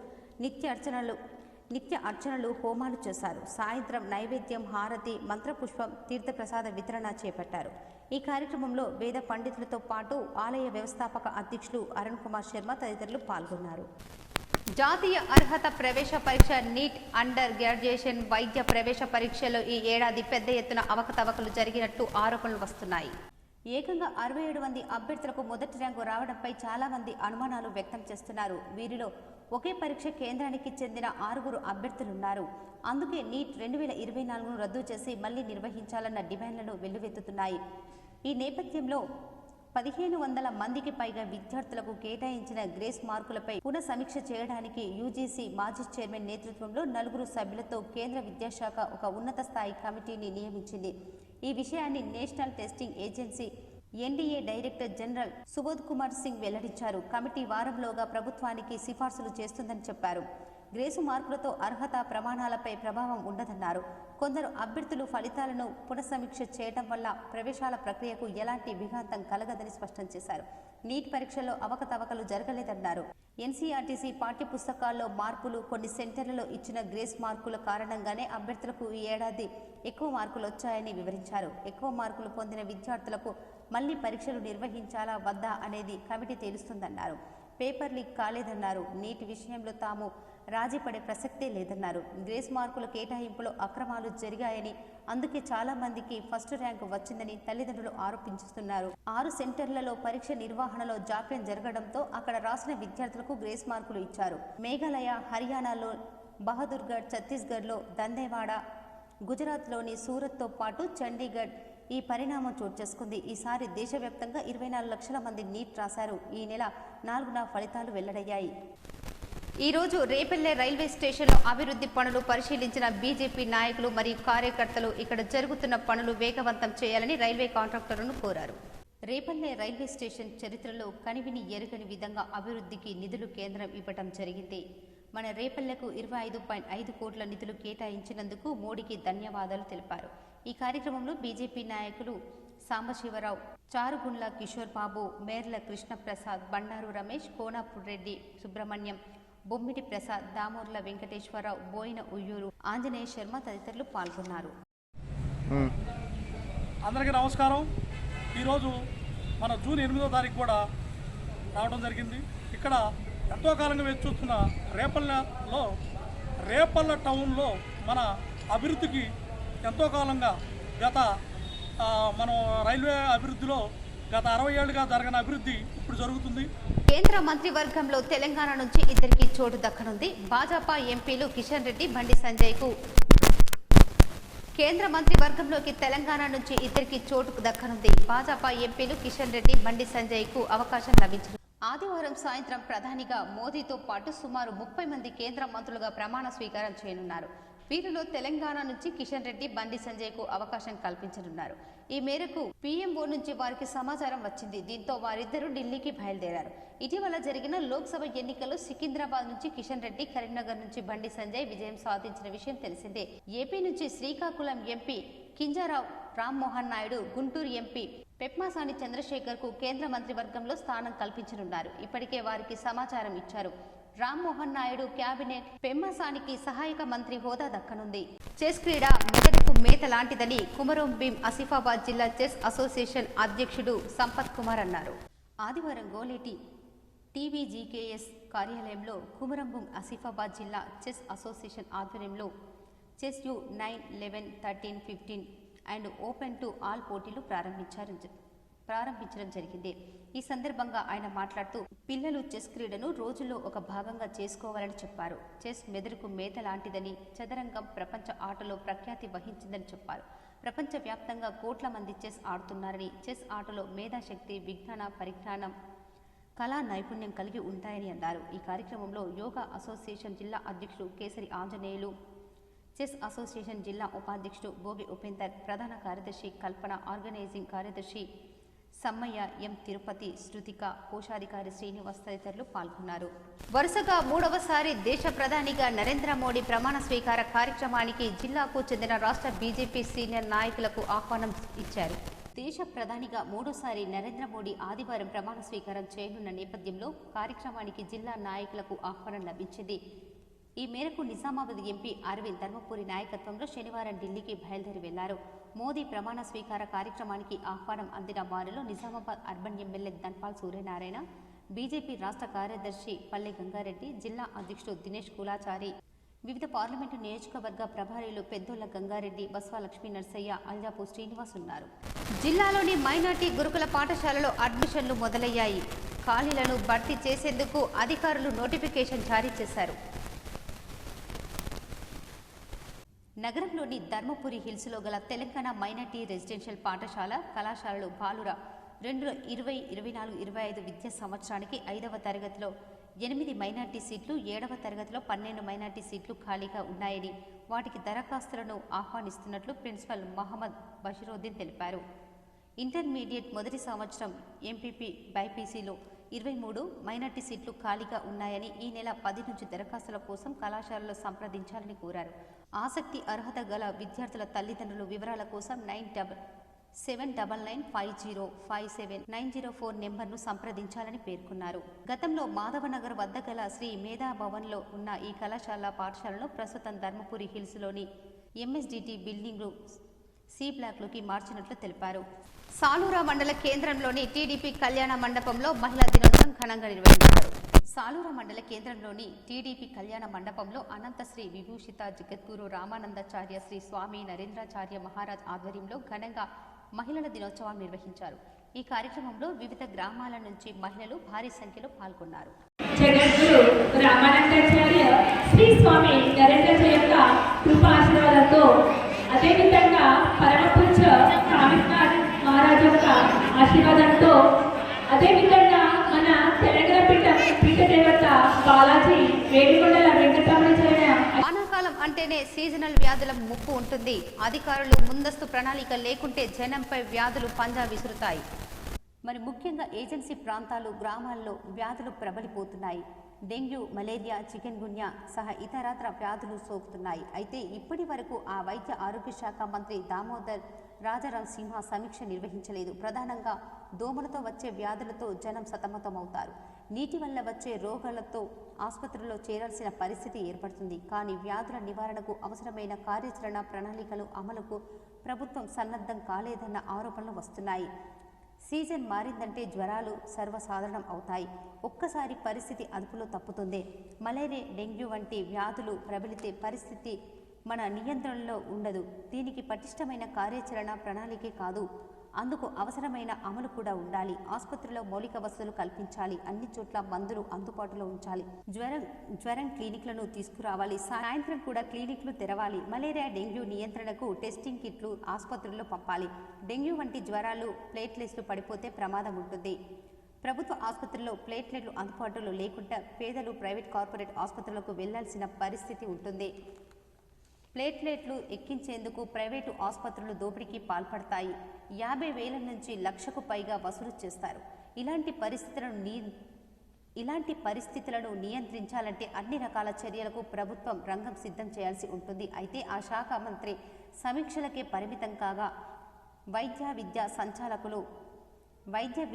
నిత్య అర్చనలు, హోమాలు చేశారు. సాయంత్రం నైవేద్యం, హారతి, మంత్రపుష్పం, తీర్థప్రసాద వితరణ చేపట్టారు. ఈ కార్యక్రమంలో వేద పండితులతో పాటు ఆలయ వ్యవస్థాపక అధ్యక్షులు అరుణ్ కుమార్ శర్మ తదితరులు పాల్గొన్నారు. జాతీయ అర్హత ప్రవేశ పరీక్ష నీట్ అండర్ గ్రాడ్యుయేషన్ వైద్య ప్రవేశ పరీక్షలో ఈ ఏడాది పెద్ద ఎత్తున అవకతవకలు జరిగినట్టు ఆరోపణలు వస్తున్నాయి. ఏకంగా 67 మంది అభ్యర్థులకు మొదటి ర్యాంకు రావడంపై చాలా మంది అనుమానాలు వ్యక్తం చేస్తున్నారు. వీరిలో ఒకే పరీక్ష కేంద్రానికి చెందిన 6 అభ్యర్థులున్నారు. అందుకే నీట్ 2024ను రద్దు చేసి మళ్లీ నిర్వహించాలన్న డిమాండ్లను వెల్లువెత్తుతున్నాయి. ఈ నేపథ్యంలో 1500 మందికి పైగా విద్యార్థులకు కేటాయించిన గ్రేస్ మార్కులపై పునః సమీక్ష చేయడానికి యూజీసీ మాజీ చైర్మన్ నేతృత్వంలో 4 సభ్యులతో కేంద్ర విద్యాశాఖ ఒక ఉన్నత స్థాయి కమిటీని నియమించింది. ఈ విషయాన్ని national testing agency NDA director general Subodh Kumar Singh వెల్లడించారు. కమిటీ వారంలోగా ప్రభుత్వానికి సిఫార్సులు చేస్తుందని చెప్పారు. గ్రేసు మార్కులతో అర్హత ప్రమాణాలపై ప్రభావం ఉండదన్నారు. కొందరు అభ్యర్థులు ఫలితాలను పునఃసమీక్ష చేయడం వల్ల ప్రవేశాల ప్రక్రియకు ఎలాంటి విఘాతం కలగదని స్పష్టం చేశారు. నీట్ పరీక్షల్లో అవకతవకలు జరగలేదన్నారు. ఎన్సీఆర్టీసీ పాఠ్యపుస్తకాల్లో మార్పులు, కొన్ని సెంటర్లలో ఇచ్చిన గ్రేస్ మార్కుల కారణంగానే అభ్యర్థులకు ఈ ఏడాది ఎక్కువ మార్కులు వచ్చాయని వివరించారు. ఎక్కువ మార్కులు పొందిన విద్యార్థులకు మళ్లీ పరీక్షలు నిర్వహించాలా వద్దా అనేది కమిటీ తేలుస్తుందన్నారు. పేపర్ లీక్ కాలేదన్నారు. నీటి విషయంలో తాము రాజీ పడే ప్రసక్తే లేదన్నారు. గ్రేస్ మార్కుల కేటాయింపులో అక్రమాలు జరిగాయని, అందుకే చాలా మందికి ఫస్ట్ ర్యాంకు వచ్చిందని తల్లిదండ్రులు ఆరోపిస్తున్నారు. 6 సెంటర్లలో పరీక్ష నిర్వహణలో జాప్యం జరగడంతో అక్కడ రాసిన విద్యార్థులకు గ్రేస్ మార్కులు ఇచ్చారు. మేఘాలయ, హర్యానాలో బహదూర్గఢ్, ఛత్తీస్గఢ్లో దంతెవాడ, గుజరాత్లోని సూరత్తో పాటు చండీగఢ్ ఈ పరిణామం చోటు చేసుకుంది. ఈసారి దేశవ్యాప్తంగా 24 లక్షల మంది నీట్ రాశారు. ఈ నెల 4న ఫలితాలు వెల్లడయ్యాయి. ఈరోజు రేపల్లె రైల్వే స్టేషన్లో అభివృద్ధి పనులు పరిశీలించిన బీజేపీ నాయకులు మరియు కార్యకర్తలు ఇక్కడ జరుగుతున్న పనులు వేగవంతం చేయాలని రైల్వే కాంట్రాక్టర్లను కోరారు. రేపల్లె రైల్వే స్టేషన్ చరిత్రలో కనివిని ఎరుగని విధంగా అభివృద్ధికి నిధులు కేంద్రం ఇవ్వటం జరిగింది. మన రేపల్లెకు 25.5 కోట్ల నిధులు కేటాయించినందుకు మోడీకి ధన్యవాదాలు తెలిపారు. ఈ కార్యక్రమంలో బీజేపీ నాయకులు సాంబశివరావు, చారుగుండ్ల కిషోర్ బాబు, మేర్ల కృష్ణప్రసాద్, బండారు రమేష్, కోనాపూర్ రెడ్డి సుబ్రహ్మణ్యం, బొమ్మిడి ప్రసాద్, దామోర్ల వెంకటేశ్వరరావు, బోయిన ఉయ్యూరు, ఆంజనేయ శర్మ తదితరులు పాల్గొన్నారు. అందరికీ నమస్కారం. ఈరోజు మన జూన్ 8వ తారీఖు కూడా రావడం జరిగింది. ఇక్కడ ఎంతో కాలంగా వేచి చూస్తున్న రేపల్ల టౌన్లో మన అభివృద్ధికి ఎంతో కాలంగా మనం రైల్వే అభివృద్ధిలో గత 60 ఏళ్లుగా జరగని అభివృద్ధి ఇప్పుడు జరుగుతుంది. కేంద్ర మంత్రివర్గంలో తెలంగాణ నుంచి ఇద్దరికి చోటు దక్కనుంది. భాజపా ఎంపీలు కిషన్ రెడ్డి, బండి సంజయ్కు కేంద్ర మంత్రివర్గంలోకి తెలంగాణ నుంచి ఇద్దరికి చోటు దక్కనుంది. భాజపా ఎంపీలు కిషన్ రెడ్డి, బండి సంజయ్కు అవకాశం లభించింది. ఆదివారం సాయంత్రం ప్రధానిగా మోదీతో పాటు సుమారు 30 మంది కేంద్ర మంత్రులుగా ప్రమాణ స్వీకారం చేయనున్నారు. వీరిలో తెలంగాణ నుంచి కిషన్ రెడ్డి, బండి సంజయ్కు అవకాశం కల్పించనున్నారు. ఈ మేరకు పీఎంఓ నుంచి వారికి సమాచారం వచ్చింది. దీంతో వారిద్దరూ ఢిల్లీకి బయలుదేరారు. ఇటీవల జరిగిన లోక్సభ ఎన్నికల్లో సికింద్రాబాద్ నుంచి కిషన్ రెడ్డి, కరీంనగర్ నుంచి బండి సంజయ్ విజయం సాధించిన విషయం తెలిసిందే. ఏపీ నుంచి శ్రీకాకుళం ఎంపీ కింజరావు రామ్మోహన్ నాయుడు, గుంటూరు ఎంపీ పెప్మాసాని చంద్రశేఖర్ కు కేంద్ర మంత్రివర్గంలో స్థానం కల్పించనున్నారు. ఇప్పటికే వారికి సమాచారం ఇచ్చారు. రామ్మోహన్ నాయుడు క్యాబినెట్ పెమ్మసానికి సహాయక మంత్రి హోదా దక్కనుంది. చెస్ క్రీడ మెదడుకు మేత లాంటిదని కుమరం భీం ఆసిఫాబాద్ జిల్లా చెస్ అసోసియేషన్ అధ్యక్షుడు సంపత్ కుమార్ అన్నారు. ఆదివారం గోలేటి టీవీజీకేఎస్ కార్యాలయంలో కుమరం భీం ఆసిఫాబాద్ జిల్లా చెస్ అసోసియేషన్ ఆధ్వర్యంలో chess you 9, 11, 13, 15 and open to all పోటీలు ప్రారంభించడం జరిగింది. ఈ సందర్భంగా ఆయన మాట్లాడుతూ పిల్లలు చెస్ క్రీడను రోజుల్లో ఒక భాగంగా చేసుకోవాలని చెప్పారు. చెస్ మెదడుకు మేత లాంటిదని, చదరంగం ప్రపంచ ఆటలో ప్రఖ్యాతి వహించిందని చెప్పారు. ప్రపంచవ్యాప్తంగా కోట్ల మంది చెస్ ఆడుతున్నారని, చెస్ ఆటలో మేధాశక్తి, విజ్ఞాన పరిజ్ఞానం, కళా నైపుణ్యం కలిగి ఉంటాయని అన్నారు. ఈ కార్యక్రమంలో యోగా అసోసియేషన్ జిల్లా అధ్యక్షుడు కేసరి ఆంజనేయులు, చెస్ అసోసియేషన్ జిల్లా ఉపాధ్యక్షుడు భోగి ఉపేందర్, ప్రధాన కార్యదర్శి కల్పన, ఆర్గనైజింగ్ కార్యదర్శి సమ్మయ్య, ఎం తిరుపతి, శృతిక, కోశాధికారి శ్రీనివాస్ తదితరులు పాల్గొన్నారు. వరుసగా మూడవసారి దేశ ప్రధానిగా నరేంద్ర మోడీ ప్రమాణ స్వీకార కార్యక్రమానికి జిల్లాకు చెందిన రాష్ట్ర బీజేపీ సీనియర్ నాయకులకు ఆహ్వానం ఇచ్చారు. దేశ ప్రధానిగా మూడోసారి నరేంద్ర మోడీ ఆదివారం ప్రమాణ స్వీకారం చేయనున్న నేపథ్యంలో కార్యక్రమానికి జిల్లా నాయకులకు ఆహ్వానం లభించింది. ఈ మేరకు నిజామాబాద్ ఎంపీ అరవింద్ ధర్మపురి నాయకత్వంలో శనివారం ఢిల్లీకి బయలుదేరి వెళ్లారు. మోదీ ప్రమాణ స్వీకార కార్యక్రమానికి ఆహ్వానం అందిన వారిలో Nizamabad urban MLA Dhanpal Suryanarayana, BJP రాష్ట్ర కార్యదర్శి పల్లె గంగారెడ్డి, జిల్లా అధ్యక్షుడు దినేష్ కులాచారి, వివిధ పార్లమెంటు నియోజకవర్గ ప్రభారీలు పెద్దోళ్ల గంగారెడ్డి, బస్వా లక్ష్మీ నర్సయ్య, అల్జాపు శ్రీనివాస్ ఉన్నారు. జిల్లాలోని మైనార్టీ గురుకుల పాఠశాలలో అడ్మిషన్లు మొదలయ్యాయి. ఖాళీలను భర్తీ చేసేందుకు అధికారులు నోటిఫికేషన్ జారీ చేశారు. నగరంలోని ధర్మపురి హిల్స్లో గల తెలంగాణ మైనార్టీ రెసిడెన్షియల్ పాఠశాల కళాశాలలు బాలుర 2020-2024-25 విద్యా సంవత్సరానికి 5వ తరగతిలో 8 మైనార్టీ సీట్లు, 7వ తరగతిలో 12 మైనార్టీ సీట్లు ఖాళీగా ఉన్నాయని, వాటికి దరఖాస్తులను ఆహ్వానిస్తున్నట్లు ప్రిన్సిపల్ మహమ్మద్ బషీరుద్దీన్ తెలిపారు. ఇంటర్మీడియట్ మొదటి సంవత్సరం ఎంపీపీ బైపీసీలో 23 మైనార్టీ సీట్లు ఖాళీగా ఉన్నాయని, ఈ నెల 10 నుంచి దరఖాస్తుల కోసం కళాశాలలో సంప్రదించాలని కోరారు. ఆసక్తి అర్హత గల విద్యార్థుల తల్లిదండ్రుల వివరాల కోసం 9799505790 నెంబర్ను సంప్రదించాలని పేర్కొన్నారు. గతంలో మాధవనగర్ వద్ద గల శ్రీ మేధా భవన్లో ఉన్న ఈ కళాశాల పాఠశాలను ప్రస్తుతం ధర్మపురి హిల్స్లోని ఎంఎస్డిటి బిల్డింగ్లు సి బ్లాక్లోకి మార్చినట్లు తెలిపారు. సాలూరా మండల కేంద్రంలోని టీడీపీ కళ్యాణ మండపంలో మహిళా దినోత్సవం ఘనంగా నిర్వహించారు. సాలూరా మండల కేంద్రంలోని టీడీపీ కళ్యాణ మండపంలో అనంత శ్రీ విభూషిత జగద్గురు రామానందాచార్య శ్రీ స్వామి నరేంద్రాచార్య మహారాజ్ ఆధ్వర్యంలో ఘనంగా మహిళల దినోత్సవం నిర్వహించారు. ఈ కార్యక్రమంలో వివిధ గ్రామాల నుంచి మహిళలు భారీ సంఖ్యలో పాల్గొన్నారు. జగద్గురు రామానందాచార్య శ్రీ స్వామి నరేంద్రాచార్య యొక్క కృపాశీర్వాదంతో, అదేవిధంగా పరమపురుష స్వామినాథ్ మహారాజ్ యొక్క ఆశీర్వాదంతో, అదేవిధంగా మన తెలంగాణ పీఠ దేవత బాలాజీ వేడుకొండల వెంకటరమణాచార్య. వానాకాలం అంటేనే సీజనల్ వ్యాధుల ముప్పు ఉంటుంది. అధికారులు ముందస్తు ప్రణాళిక లేకుంటే జనంపై వ్యాధులు పంజా విసురుతాయి. మరి ముఖ్యంగా ఏజెన్సీ ప్రాంతాలు, గ్రామాల్లో వ్యాధులు ప్రబలిపోతున్నాయి. డెంగ్యూ, మలేరియా, చికెన్ గున్యా సహా ఇతరత్ర వ్యాధులు సోకుతున్నాయి. అయితే ఇప్పటి వరకు ఆ వైద్య ఆరోగ్య శాఖ మంత్రి దామోదర్ రాజారాం సింహ సమీక్ష నిర్వహించలేదు. ప్రధానంగా దోమలతో వచ్చే వ్యాధులతో జనం సతమతమవుతారు. నీటి వల్ల వచ్చే రోగాలతో ఆసుపత్రుల్లో చేరాల్సిన పరిస్థితి ఏర్పడుతుంది. కానీ వ్యాధుల నివారణకు అవసరమైన కార్యాచరణ ప్రణాళికలు అమలుకు ప్రభుత్వం సన్నద్ధం కాలేదన్న ఆరోపణలు వస్తున్నాయి. సీజన్ మారిందంటే జ్వరాలు సర్వసాధారణం అవుతాయి. ఒక్కసారి పరిస్థితి అదుపులో తప్పుతుంది. మలేరియా, డెంగ్యూ వంటి వ్యాధులు ప్రబలితే పరిస్థితి మన నియంత్రణలో ఉండదు. దీనికి పటిష్టమైన కార్యాచరణ ప్రణాళికే కాదు, అందుకు అవసరమైన అమలు కూడా ఉండాలి. ఆసుపత్రిలో మౌలిక వసతులు కల్పించాలి. అన్ని చోట్ల మందులు అందుబాటులో ఉంచాలి. జ్వరం క్లినిక్లను తీసుకురావాలి. సాయంత్రం కూడా క్లినిక్లు తెరవాలి. మలేరియా, డెంగ్యూ నియంత్రణకు టెస్టింగ్ కిట్లు ఆసుపత్రుల్లో పంపాలి. డెంగ్యూ వంటి జ్వరాలు ప్లేట్లెట్స్లు పడిపోతే ప్రమాదం ఉంటుంది. ప్రభుత్వ ఆసుపత్రుల్లో ప్లేట్లెట్లు అందుబాటులో లేకుండా పేదలు ప్రైవేట్ కార్పొరేట్ ఆసుపత్రులకు వెళ్లాల్సిన పరిస్థితి ఉంటుంది. ప్లేట్లెట్లు ఎక్కించేందుకు ప్రైవేటు ఆసుపత్రులు దోపిడీకి పాల్పడతాయి. 50,000 నుంచి లక్షకు పైగా వసూలు చేస్తారు. ఇలాంటి పరిస్థితులను నియంత్రించాలంటే అన్ని రకాల చర్యలకు ప్రభుత్వం రంగం సిద్ధం చేయాల్సి ఉంటుంది. అయితే ఆ శాఖ మంత్రి సమీక్షలకే పరిమితం కాగా వైద్య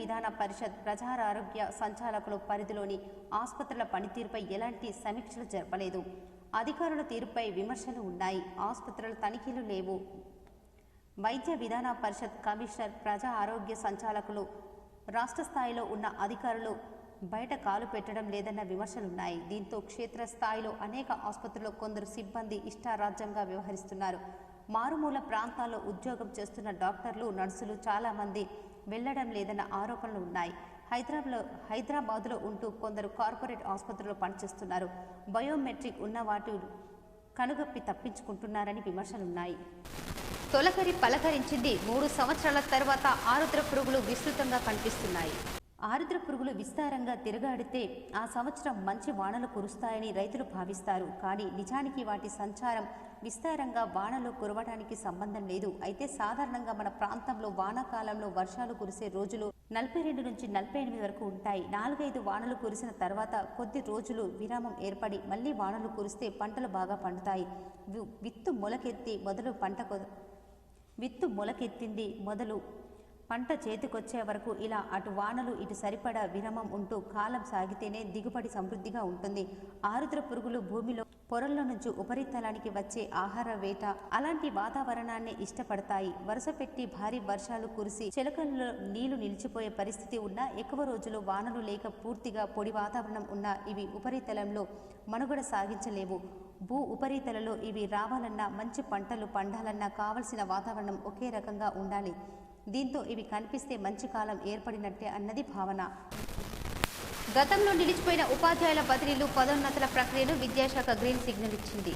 విధాన పరిషత్ ప్రజారోగ్య సంచాలకులు పరిధిలోని ఆసుపత్రుల పనితీరుపై ఎలాంటి సమీక్షలు జరపలేదు. అధికారుల తీరుపై విమర్శలు ఉన్నాయి. ఆసుపత్రుల తనిఖీలు లేవు. వైద్య విధాన పరిషత్ కమిషనర్ ప్రజా ఆరోగ్య సంచాలకులు రాష్ట్ర స్థాయిలో ఉన్న అధికారులు బయట కాలు పెట్టడం లేదన్న విమర్శలున్నాయి. దీంతో క్షేత్రస్థాయిలో అనేక ఆసుపత్రుల్లో కొందరు సిబ్బంది ఇష్టారాజ్యంగా వ్యవహరిస్తున్నారు. మారుమూల ప్రాంతాల్లో ఉద్యోగం చేస్తున్న డాక్టర్లు, నర్సులు చాలామంది వెళ్లడం లేదన్న ఆరోపణలు ఉన్నాయి. హైదరాబాద్లో ఉంటూ కొందరు కార్పొరేట్ ఆసుపత్రుల్లో పనిచేస్తున్నారు. బయోమెట్రిక్ ఉన్న వాటి కనుగప్పి తప్పించుకుంటున్నారని విమర్శలున్నాయి. తొలకరి పలకరించింది. 3 సంవత్సరాల తర్వాత ఆరుద్ర పురుగులు విస్తృతంగా కనిపిస్తున్నాయి. ఆరుద్ర పురుగులు విస్తారంగా తిరగాడితే ఆ సంవత్సరం మంచి వానలు కురుస్తాయని రైతులు భావిస్తారు. కానీ నిజానికి వాటి సంచారం విస్తారంగా వానలు కురవడానికి సంబంధం లేదు. అయితే సాధారణంగా మన ప్రాంతంలో వానాకాలంలో వర్షాలు కురిసే రోజులు 42 నుంచి 48 వరకు ఉంటాయి. 4-5 వానలు కురిసిన తర్వాత కొద్ది రోజులు విరామం ఏర్పడి మళ్లీ వానలు కురిస్తే పంటలు బాగా పండుతాయి. విత్తు మొలకెత్తింది మొదలు పంట చేతికొచ్చే వరకు ఇలా అటు వానలు ఇటు సరిపడా విరామం ఉంటూ కాలం సాగితేనే దిగుబడి సమృద్ధిగా ఉంటుంది. ఆరుద్ర పురుగులు భూమిలో పొరల్లో నుంచి ఉపరితలానికి వచ్చే ఆహార వేట అలాంటి వాతావరణాన్ని ఇష్టపడతాయి. వరుస పెట్టి భారీ వర్షాలు కురిసి చిలకల్లో నీళ్లు నిలిచిపోయే పరిస్థితి ఉన్నా, ఎక్కువ రోజులు వానలు లేక పూర్తిగా పొడి వాతావరణం ఉన్నా ఇవి ఉపరితలంలో మనుగడ సాగించలేవు. భూ ఉపరితలలో ఇవి రావాలన్నా, మంచి పంటలు పండాలన్నా కావలసిన వాతావరణం ఒకే రకంగా ఉండాలి. దీంతో ఇవి కనిపిస్తే మంచి కాలం ఏర్పడినట్టే అన్నది భావన. గతంలో నిలిచిపోయిన ఉపాధ్యాయుల బదిలీలు, పదోన్నతుల ప్రక్రియను విద్యాశాఖ గ్రీన్ సిగ్నల్ ఇచ్చింది.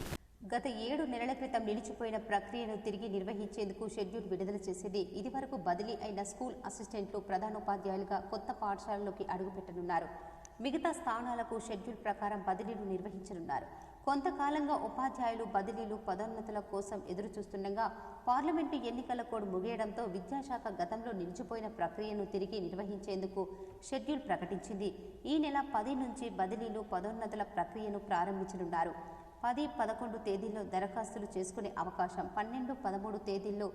గత 7 నెలల క్రితం నిలిచిపోయిన ప్రక్రియను తిరిగి నిర్వహించేందుకు షెడ్యూల్ విడుదల చేసింది. ఇదివరకు బదిలీ అయిన స్కూల్ అసిస్టెంట్లు ప్రధానోపాధ్యాయులుగా కొత్త పాఠశాలలోకి అడుగుపెట్టనున్నారు. మిగతా స్థానాలకు షెడ్యూల్ ప్రకారం బదిలీలు నిర్వహించనున్నారు. కొంతకాలంగా ఉపాధ్యాయులు బదిలీలు, పదోన్నతుల కోసం ఎదురుచూస్తుండగా పార్లమెంటు ఎన్నికల కోడ్ ముగియడంతో విద్యాశాఖ గతంలో నిలిచిపోయిన ప్రక్రియను తిరిగి నిర్వహించేందుకు షెడ్యూల్ ప్రకటించింది. ఈ నెల 10 నుంచి బదిలీలు, పదోన్నతుల ప్రక్రియను ప్రారంభించనున్నారు. 10-11 తేదీల్లో దరఖాస్తులు చేసుకునే అవకాశం, 12-13 తేదీల్లో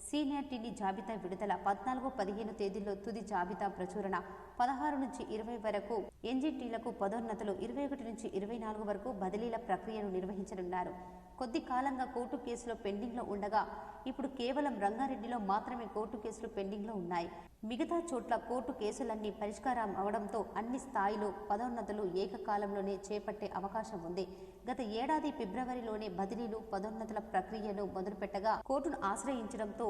సీనియారిటీ జాబితా విడుదల, 14-15 తేదీల్లో తుది జాబితా ప్రచురణ, 16 నుంచి 20 వరకు ఎన్జిటీలకు పదోన్నతులు, 21 నుంచి 24 వరకు బదిలీల ప్రక్రియను నిర్వహించనున్నారు. కొద్ది కాలంగా కోర్టు కేసులో పెండింగ్లో ఉండగా ఇప్పుడు కేవలం రంగారెడ్డిలో మాత్రమే కోర్టు కేసులు పెండింగ్లో ఉన్నాయి. మిగతా చోట్ల కోర్టు కేసులన్నీ పరిష్కారం అవడంతో అన్ని స్థాయిలో పదోన్నతులు ఏకకాలంలోనే చేపట్టే అవకాశం ఉంది. గత ఏడాది ఫిబ్రవరిలోనే బదిలీలు, పదోన్నతుల ప్రక్రియను మొదలుపెట్టగా కోర్టును ఆశ్రయించడంతో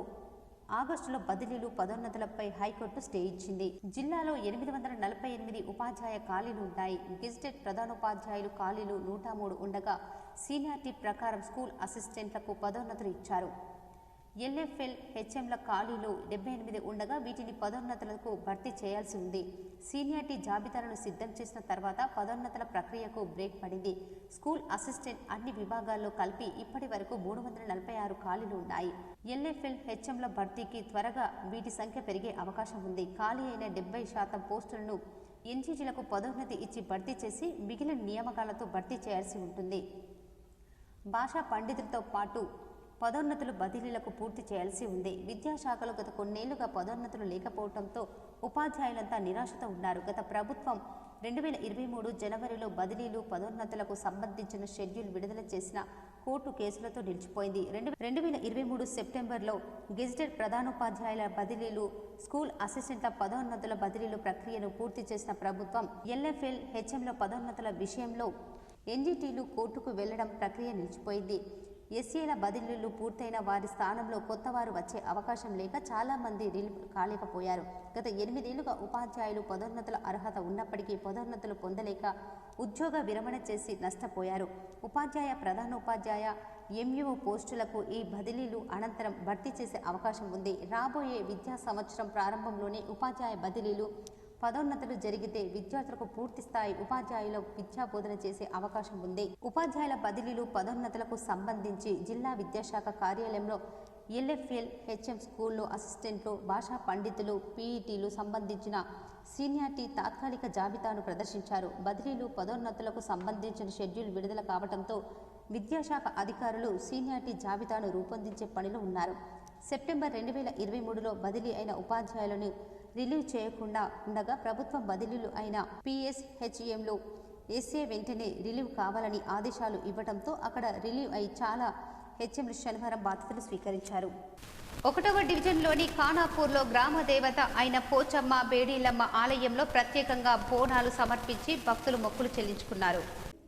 ఆగస్టులో బదిలీలు, పదోన్నతులపై హైకోర్టు స్టే ఇచ్చింది. జిల్లాలో 848 ఉపాధ్యాయ ఖాళీలు ఉన్నాయి. గెజిటెడ్ ప్రధానోపాధ్యాయులు ఖాళీలు 103 ఉండగా సీనియారిటీ ప్రకారం స్కూల్ అసిస్టెంట్లకు పదోన్నతులు ఇచ్చారు. ఎల్ఎఫ్ఎల్, హెచ్ఎంల ఖాళీలు 78 ఉండగా వీటిని పదోన్నతులకు భర్తీ చేయాల్సి ఉంది. సీనియారిటీ జాబితాలను సిద్ధం చేసిన తర్వాత పదోన్నతుల ప్రక్రియకు బ్రేక్ పడింది. స్కూల్ అసిస్టెంట్ అన్ని విభాగాల్లో కలిపి ఇప్పటి వరకు 346 ఖాళీలు ఉన్నాయి. ఎల్ఎఫ్ఎల్, హెచ్ఎంల భర్తీకి త్వరగా వీటి సంఖ్య పెరిగే అవకాశం ఉంది. ఖాళీ అయిన 70% పోస్టులను ఎన్జీటీలకు పదోన్నతి ఇచ్చి భర్తీ చేసి మిగిలిన నియామకాలతో భర్తీ చేయాల్సి ఉంటుంది. భాషా పండితులతో పాటు పదోన్నతులు, బదిలీలకు పూర్తి చేయాల్సి ఉంది. విద్యాశాఖలో గత కొన్నేళ్లుగా పదోన్నతులు లేకపోవడంతో ఉపాధ్యాయులంతా నిరాశతో ఉన్నారు. గత ప్రభుత్వం 2023 జనవరిలో బదిలీలు, పదోన్నతులకు సంబంధించిన షెడ్యూల్ విడుదల చేసిన కోర్టు కేసులతో నిలిచిపోయింది. 2023 సెప్టెంబర్లో గెజిటెడ్ ప్రధానోపాధ్యాయుల బదిలీలు, స్కూల్ అసిస్టెంట్ల పదోన్నతుల బదిలీలు ప్రక్రియను పూర్తి చేసిన ప్రభుత్వం ఎల్ఎఫ్ఎల్, హెచ్ఎంల పదోన్నతుల విషయంలో ఎన్జిటీలు కోర్టుకు వెళ్లడం ప్రక్రియ నిలిచిపోయింది. ఎస్ఏల బదిలీలు పూర్తయిన వారి స్థానంలో కొత్తవారు వచ్చే అవకాశం లేక చాలామంది రిలీవ్ కాలేకపోయారు. గత 8 ఏళ్లుగా ఉపాధ్యాయులు పదోన్నతుల అర్హత ఉన్నప్పటికీ పదోన్నతులు పొందలేక ఉద్యోగ విరమణ చేసి నష్టపోయారు. ఉపాధ్యాయ, ప్రధానోపాధ్యాయ, ఎంఈఓ పోస్టులకు ఈ బదిలీలు అనంతరం భర్తీ చేసే అవకాశం ఉంది. రాబోయే విద్యా సంవత్సరం ప్రారంభంలోనే ఉపాధ్యాయ బదిలీలు, పదోన్నతులు జరిగితే విద్యార్థులకు పూర్తి స్థాయి ఉపాధ్యాయుల విద్యా బోధన చేసే అవకాశం ఉంది. ఉపాధ్యాయుల బదిలీలు పదోన్నతులకు సంబంధించి జిల్లా విద్యాశాఖ కార్యాలయంలో LFL HM స్కూల్లో అసిస్టెంట్లు, భాషా పండితులు, PETలు సంబంధించిన సీనియారిటీ తాత్కాలిక జాబితాను ప్రదర్శించారు. బదిలీలు పదోన్నతులకు సంబంధించిన షెడ్యూల్ విడుదల కావడంతో విద్యాశాఖ అధికారులు సీనియారిటీ జాబితాను రూపొందించే పనిలో ఉన్నారు. సెప్టెంబర్ 2023లో బదిలీ అయిన ఉపాధ్యాయులను రిలీవ్ చేయకుండా ఉండగా ప్రభుత్వం బదిలీలు అయిన PSHMలో SA వెంటనే రిలీవ్ కావాలని ఆదేశాలు ఇవ్వడంతో అక్కడ రిలీవ్ అయి చాలా HMలు శనివారం బాధ్యతలు స్వీకరించారు. 1వ డివిజన్లోని ఖానాపూర్లో గ్రామ దేవత అయిన పోచమ్మ బేడీలమ్మ ఆలయంలో ప్రత్యేకంగా బోనాలు సమర్పించి భక్తులు మొక్కులు చెల్లించుకున్నారు.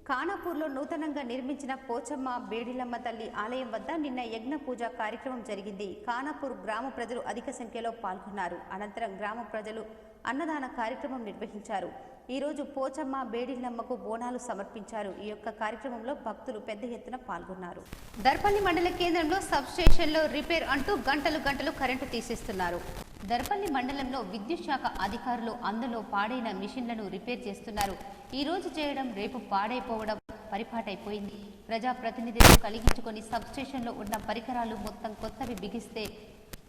ఖానాపూర్లో నూతనంగా నిర్మించిన పోచమ్మ బేడిలమ్మ తల్లి ఆలయం వద్ద నిన్న యజ్ఞ పూజ కార్యక్రమం జరిగింది. ఖానాపూర్ గ్రామ ప్రజలు అధిక సంఖ్యలో పాల్గొన్నారు. అనంతరం గ్రామ ప్రజలు అన్నదాన కార్యక్రమం నిర్వహించారు. ఈరోజు పోచమ్మ బేడిలమ్మకు బోనాలు సమర్పించారు. ఈ యొక్క కార్యక్రమంలో భక్తులు పెద్ద ఎత్తున పాల్గొన్నారు. దర్పల్లి మండల కేంద్రంలో సబ్ స్టేషన్లో రిపేర్ అంటూ గంటలు కరెంటు తీసేస్తున్నారు. దర్పల్లి మండలంలో విద్యుత్ శాఖ అధికారులు అందులో పాడైన మిషన్లను రిపేర్ చేస్తున్నారు. ఈ రోజు చేయడం రేపు పాడైపోవడం పరిపాటైపోయింది. ప్రజాప్రతినిధులు కలిగించుకొని సబ్ స్టేషన్లో ఉన్న పరికరాలు మొత్తం కొత్తవి బిగిస్తే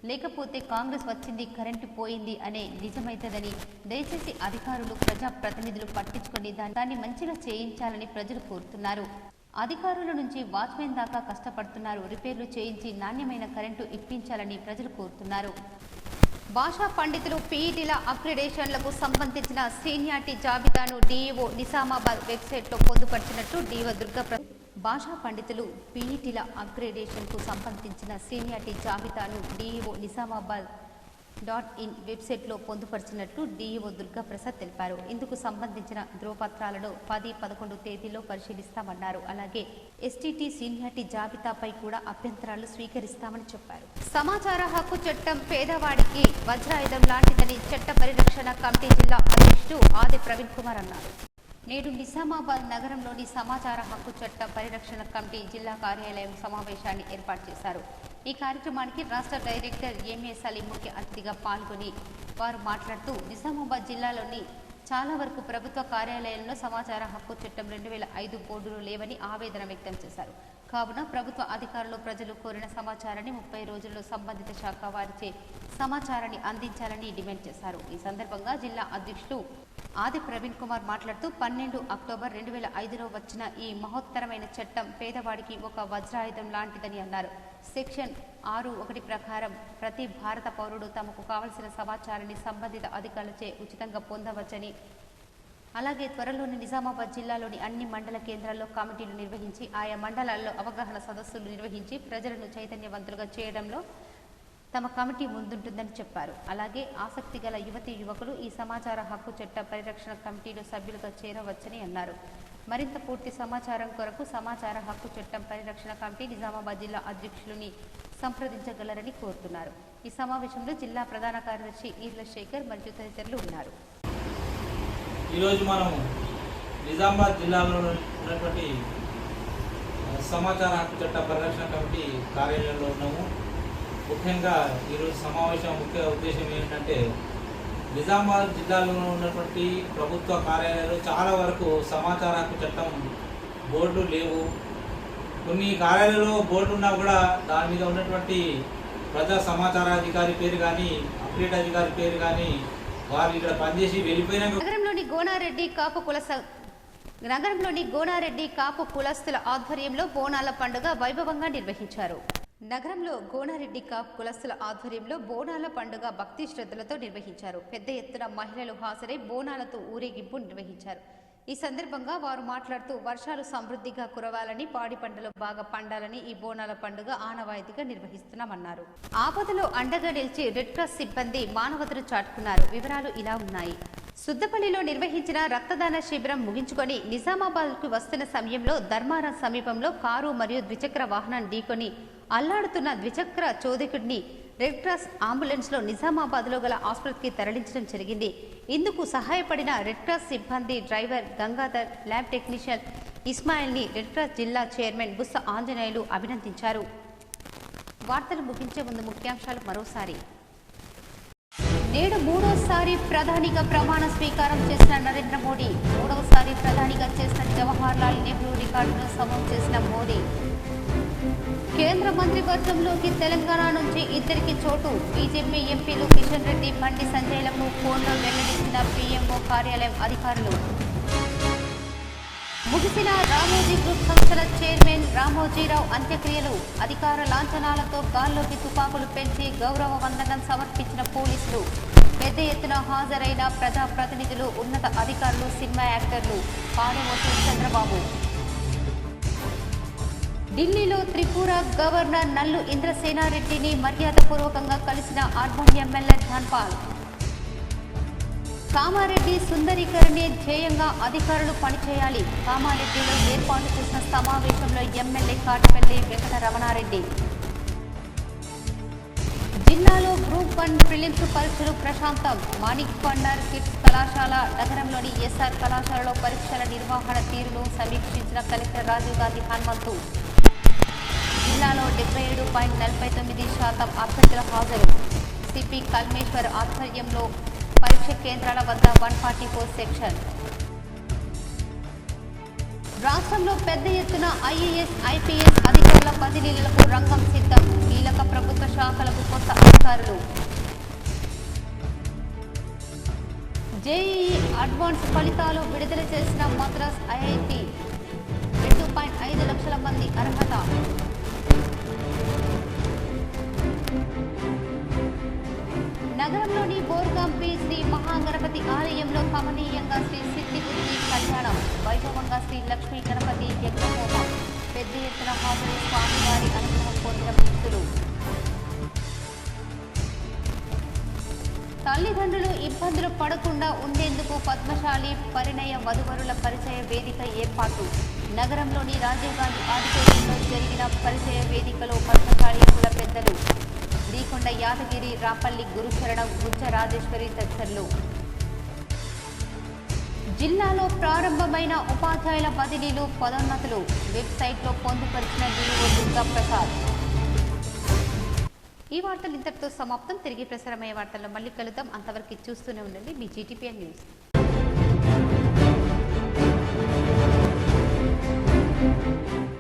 లేకపోతే కాంగ్రెస్ వచ్చింది కరెంటు పోయింది అనే నిజమైతదని దయచేసి అధికారులు ప్రజాప్రతినిధులు పట్టించుకొని దాన్ని మంచిగా చేయించాలని ప్రజలు కోరుతున్నారు. అధికారుల నుంచి వాచ్మెన్ దాకా కష్టపడుతున్నారు. రిపేర్లు చేయించి నాణ్యమైన కరెంటు ఇప్పించాలని ప్రజలు కోరుతున్నారు. భాషా పండితులు PETల అప్గ్రేడేషన్లకు సంబంధించిన సీనియారిటీ జాబితాను DEO నిజామాబాద్ వెబ్సైట్లో పొందుపరిచినట్టు DEO దుర్గాప్రసాద్ భాషా పండితులు PETల అప్గ్రేడేషన్కు సంబంధించిన సీనియారిటీ జాబితాను DEO నిజామాబాద్.in వెబ్సైట్లో పొందుపరిచినట్టు DEO దుర్గాప్రసాద్ తెలిపారు. ఇందుకు సంబంధించిన ధ్రువపత్రాలను 10-11 తేదీలో పరిశీలిస్తామన్నారు. అలాగే STT సీనియారిటీ జాబితాపై కూడా అభ్యంతరాలు స్వీకరిస్తామని చెప్పారు. సమాచార హక్కు చట్టం పేదవాడికి వజ్రాయుధం లాంటిదని చట్ట పరిరక్షణ కమిటీ జిల్లా అధ్యక్షుడు ఆది ప్రవీణ్ కుమార్ అన్నారు. నేడు నిజామాబాద్ నగరంలోని సమాచార హక్కు చట్ట పరిరక్షణ కమిటీ జిల్లా కార్యాలయం సమావేశాన్ని ఏర్పాటు చేశారు. ఈ కార్యక్రమానికి రాష్ట్ర డైరెక్టర్ MA సలీం ముఖ్య అతిథిగా పాల్గొని వారు మాట్లాడుతూ నిజామాబాద్ జిల్లాలోని చాలా వరకు ప్రభుత్వ కార్యాలయాల్లో సమాచార హక్కు చట్టం 2005 బోర్డులు లేవని ఆవేదన వ్యక్తం చేశారు. కావున ప్రభుత్వ అధికారులు ప్రజలు కోరిన సమాచారాన్ని 30 రోజుల్లో సంబంధిత శాఖ వారిచే సమాచారాన్ని అందించాలని డిమాండ్ చేశారు. ఈ సందర్భంగా జిల్లా అధ్యక్షుడు ఆది ప్రవీణ్ కుమార్ మాట్లాడుతూ 12 అక్టోబర్ 2005లో వచ్చిన ఈ మహోత్తరమైన చట్టం పేదవాడికి ఒక వజ్రాయుధం లాంటిదని అన్నారు. సెక్షన్ 6(1) ప్రకారం ప్రతి భారత పౌరుడు తమకు కావలసిన సమాచారాన్ని సంబంధిత అధికారులచే ఉచితంగా పొందవచ్చని, అలాగే త్వరలోని నిజామాబాద్ జిల్లాలోని అన్ని మండల కేంద్రాల్లో కమిటీలు నిర్వహించి ఆయా మండలాల్లో అవగాహన సదస్సులు నిర్వహించి ప్రజలను చైతన్యవంతులుగా చేయడంలో తమ కమిటీ ముందుంటుందని చెప్పారు. అలాగే ఆసక్తి గల యువతీ యువకులు ఈ సమాచార హక్కు చట్ట పరిరక్షణ కమిటీలో సభ్యులుగా చేరవచ్చని అన్నారు. మరింత పూర్తి సమాచారం కొరకు సమాచార హక్కు చట్టం పరిరక్షణ కమిటీ నిజామాబాద్ జిల్లా అధ్యక్షులని సంప్రదించగలరని కోరుతున్నారు. ఈ సమావేశంలో జిల్లా ప్రధాన కార్యదర్శి ఈర్ల శేఖర్ మరియు తదితరులు ఉన్నారు. ఈరోజు మనం నిజామాబాద్ జిల్లాలో ఉన్నటువంటి సమాచార హక్కు చట్ట పరిరక్షణ కమిటీ కార్యాలయంలో ఉన్నాము. ముఖ్యంగా ఈరోజు సమావేశం ముఖ్య ఉద్దేశం ఏంటంటే నిజామాబాద్ జిల్లాలో ఉన్నటువంటి ప్రభుత్వ కార్యాలయాలు చాలా వరకు సమాచార హక్కు చట్టం బోర్డు లేవు. కొన్ని కార్యాలయాల్లో బోర్డు ఉన్నా కూడా దాని మీద ఉన్నటువంటి ప్రజా సమాచార అధికారి పేరు కానీ అప్డేట్ అధికారి పేరు కానీ వారు ఇక్కడ పనిచేసి వెళ్ళిపోయినా నగరంలోని గోనారెడ్డి కాపు కులస్తుల ఆధ్వర్యంలో బోనాల పండుగ వైభవంగా నిర్వహించారు. నగరంలో గోనారెడ్డి కాపు కులస్తుల ఆధ్వర్యంలో బోనాల పండుగ భక్తి శ్రద్ధలతో నిర్వహించారు. పెద్ద ఎత్తున మహిళలు హాజరై బోనాలతో ఊరేగింపు నిర్వహించారు. ఈ సందర్భంగా వారు మాట్లాడుతూ వర్షాలు సమృద్ధిగా కురవాలని, పాడి పంటలు బాగా పండాలని ఈ బోనాల పండుగ ఆనవాయితీగా నిర్వహిస్తున్నామన్నారు. ఆపదలో అండగా నిలిచి రెడ్ క్రాస్ సిబ్బంది మానవతను చాటుకున్నారు. వివరాలు ఇలా ఉన్నాయి. సుద్దపల్లిలో నిర్వహించిన రక్తదాన శిబిరం ముగించుకొని నిజామాబాద్కు వస్తున్న సమయంలో ధర్మారం సమీపంలో కారు మరియు ద్విచక్ర వాహనం ఢీకొని అల్లాడుతున్న ద్విచక్ర చోదకుడిని రెడ్ క్రాస్ అంబులెన్స్లో నిజామాబాద్లో గల ఆసుపత్రికి తరలించడం జరిగింది. ఇందుకు సహాయపడిన రెడ్ క్రాస్ సిబ్బంది డ్రైవర్ గంగాధర్, ల్యాబ్ టెక్నీషియన్ ఇస్మాయిల్ని రెడ్ క్రాస్ జిల్లా చైర్మన్ బుస్స ఆంజనేయులు అభినందించారు. వార్తలు ముగించే ముందు ముఖ్యాంశాలు మరోసారి. నేడు మూడోసారి ప్రధానిగా ప్రమాణ స్వీకారం చేసిన నరేంద్ర మోడీ, మూడవసారి ప్రధానిగా చేసిన జవహర్ లాల్ నెహ్రూ రికార్డును సమం చేసిన మోదీ. కేంద్ర మంత్రివర్గంలోకి తెలంగాణ నుంచి ఇద్దరికి చోటు. బీజేపీ ఎంపీలు కిషన్ రెడ్డి, బండి సంజయ్లకు ఫోన్లో వెల్లడించిన పీఎంఓ కార్యాలయం అధికారులు. ముగిసిన రామోజీ గ్రూప్ సంస్థల చైర్మన్ రామోజీరావు అంత్యక్రియలు. అధికార లాంఛనాలతో గాల్లోకి తుపాకులు పెంచి గౌరవ వందనం సమర్పించిన పోలీసులు. పెద్ద ఎత్తున హాజరైన ప్రజాప్రతినిధులు, ఉన్నత అధికారులు, సినిమా యాక్టర్లు. పాదమోసి చంద్రబాబు. ఢిల్లీలో త్రిపుర గవర్నర్ నల్లు ఇంద్రసేనారెడ్డిని మర్యాదపూర్వకంగా కలిసిన అర్బన్ ఎమ్మెల్యే ధన్పాల్. కామారెడ్డి సుందరీకరణే ధ్యేయంగా అధికారులు పనిచేయాలి. కామారెడ్డిలో ఏర్పాటు చేసిన సమావేశంలో ఎమ్మెల్యే కాటిపల్లి వెంకట రమణారెడ్డి. జిల్లాలో గ్రూప్ 1 ప్రిలిమ్స్ పరీక్షలు ప్రశాంతం. మాణిక్ భండార్ కిడ్స్ కళాశాల నగరంలోని ఎస్ఆర్ కళాశాలలో పరీక్షల నిర్వహణ తీరును సమీక్షించిన కలెక్టర్ రాజీవ్ గాంధీ హనుమంతు. జిల్లాలో 77.49% అభ్యర్థుల హాజరు. సిపి కల్మేశ్వర్ ఆధ్వర్యంలో పరీక్ష కేంద్రాల వద్ద 144 సెక్షన్. రాష్ట్రంలో పెద్ద ఎత్తున ఐఏఎస్, ఐపీఎస్ అధికారుల బదిలీలకు రంగం సిద్ధం. కీలక ప్రభుత్వ శాఖలకు కొత్త అధికారులు. జేఈఈ అడ్వాన్స్ ఫలితాలు విడుదల చేసిన మద్రాస్ ఐఐటి. 2.5 లక్షల మంది అర్హత. నగరంలోని బోర్గాంపి శ్రీ మహాగణపతి ఆలయంలో కమనీయంగా శ్రీ సిద్ధిబుద్ధి కళ్యాణం. వైభవంగా శ్రీ లక్ష్మీ గణపతి యజ్ఞహోమం. పెద్ద ఎత్తున హాజరు స్వామివారి అనుగ్రహం పొందిన భక్తులు. తల్లిదండ్రులు ఇబ్బందులు పడకుండా ఉండేందుకు పద్మశాలి పరిణయ వధువరుల పరిచయ వేదిక ఏర్పాటు. నగరంలోని రాజీవ్ గాంధీ ఆడిటోరియంలో జరిగిన పరిచయ వేదికలో పద్మశాలి కుల పెద్దలు శ్రీకొండ యాదగిరి, రాపల్లి గురుచరణం, గుజ్జ రాజేశ్వరి తదితరులు. జిల్లాలో ప్రారంభమైన ఉపాధ్యాయుల బదిలీలు, పదోన్నతులు. వెబ్సైట్లో పొందుపరిచిన డీఓ దుర్గా ప్రసాద్. ఈ వార్తలు ఇంతటితో సమాప్తం. తిరిగి ప్రసారమయ్యే వార్తల్లో మళ్ళీ కలుద్దాం. అంతవరకు చూస్తూనే ఉండండి మీ జీటీపీఎన్ న్యూస్.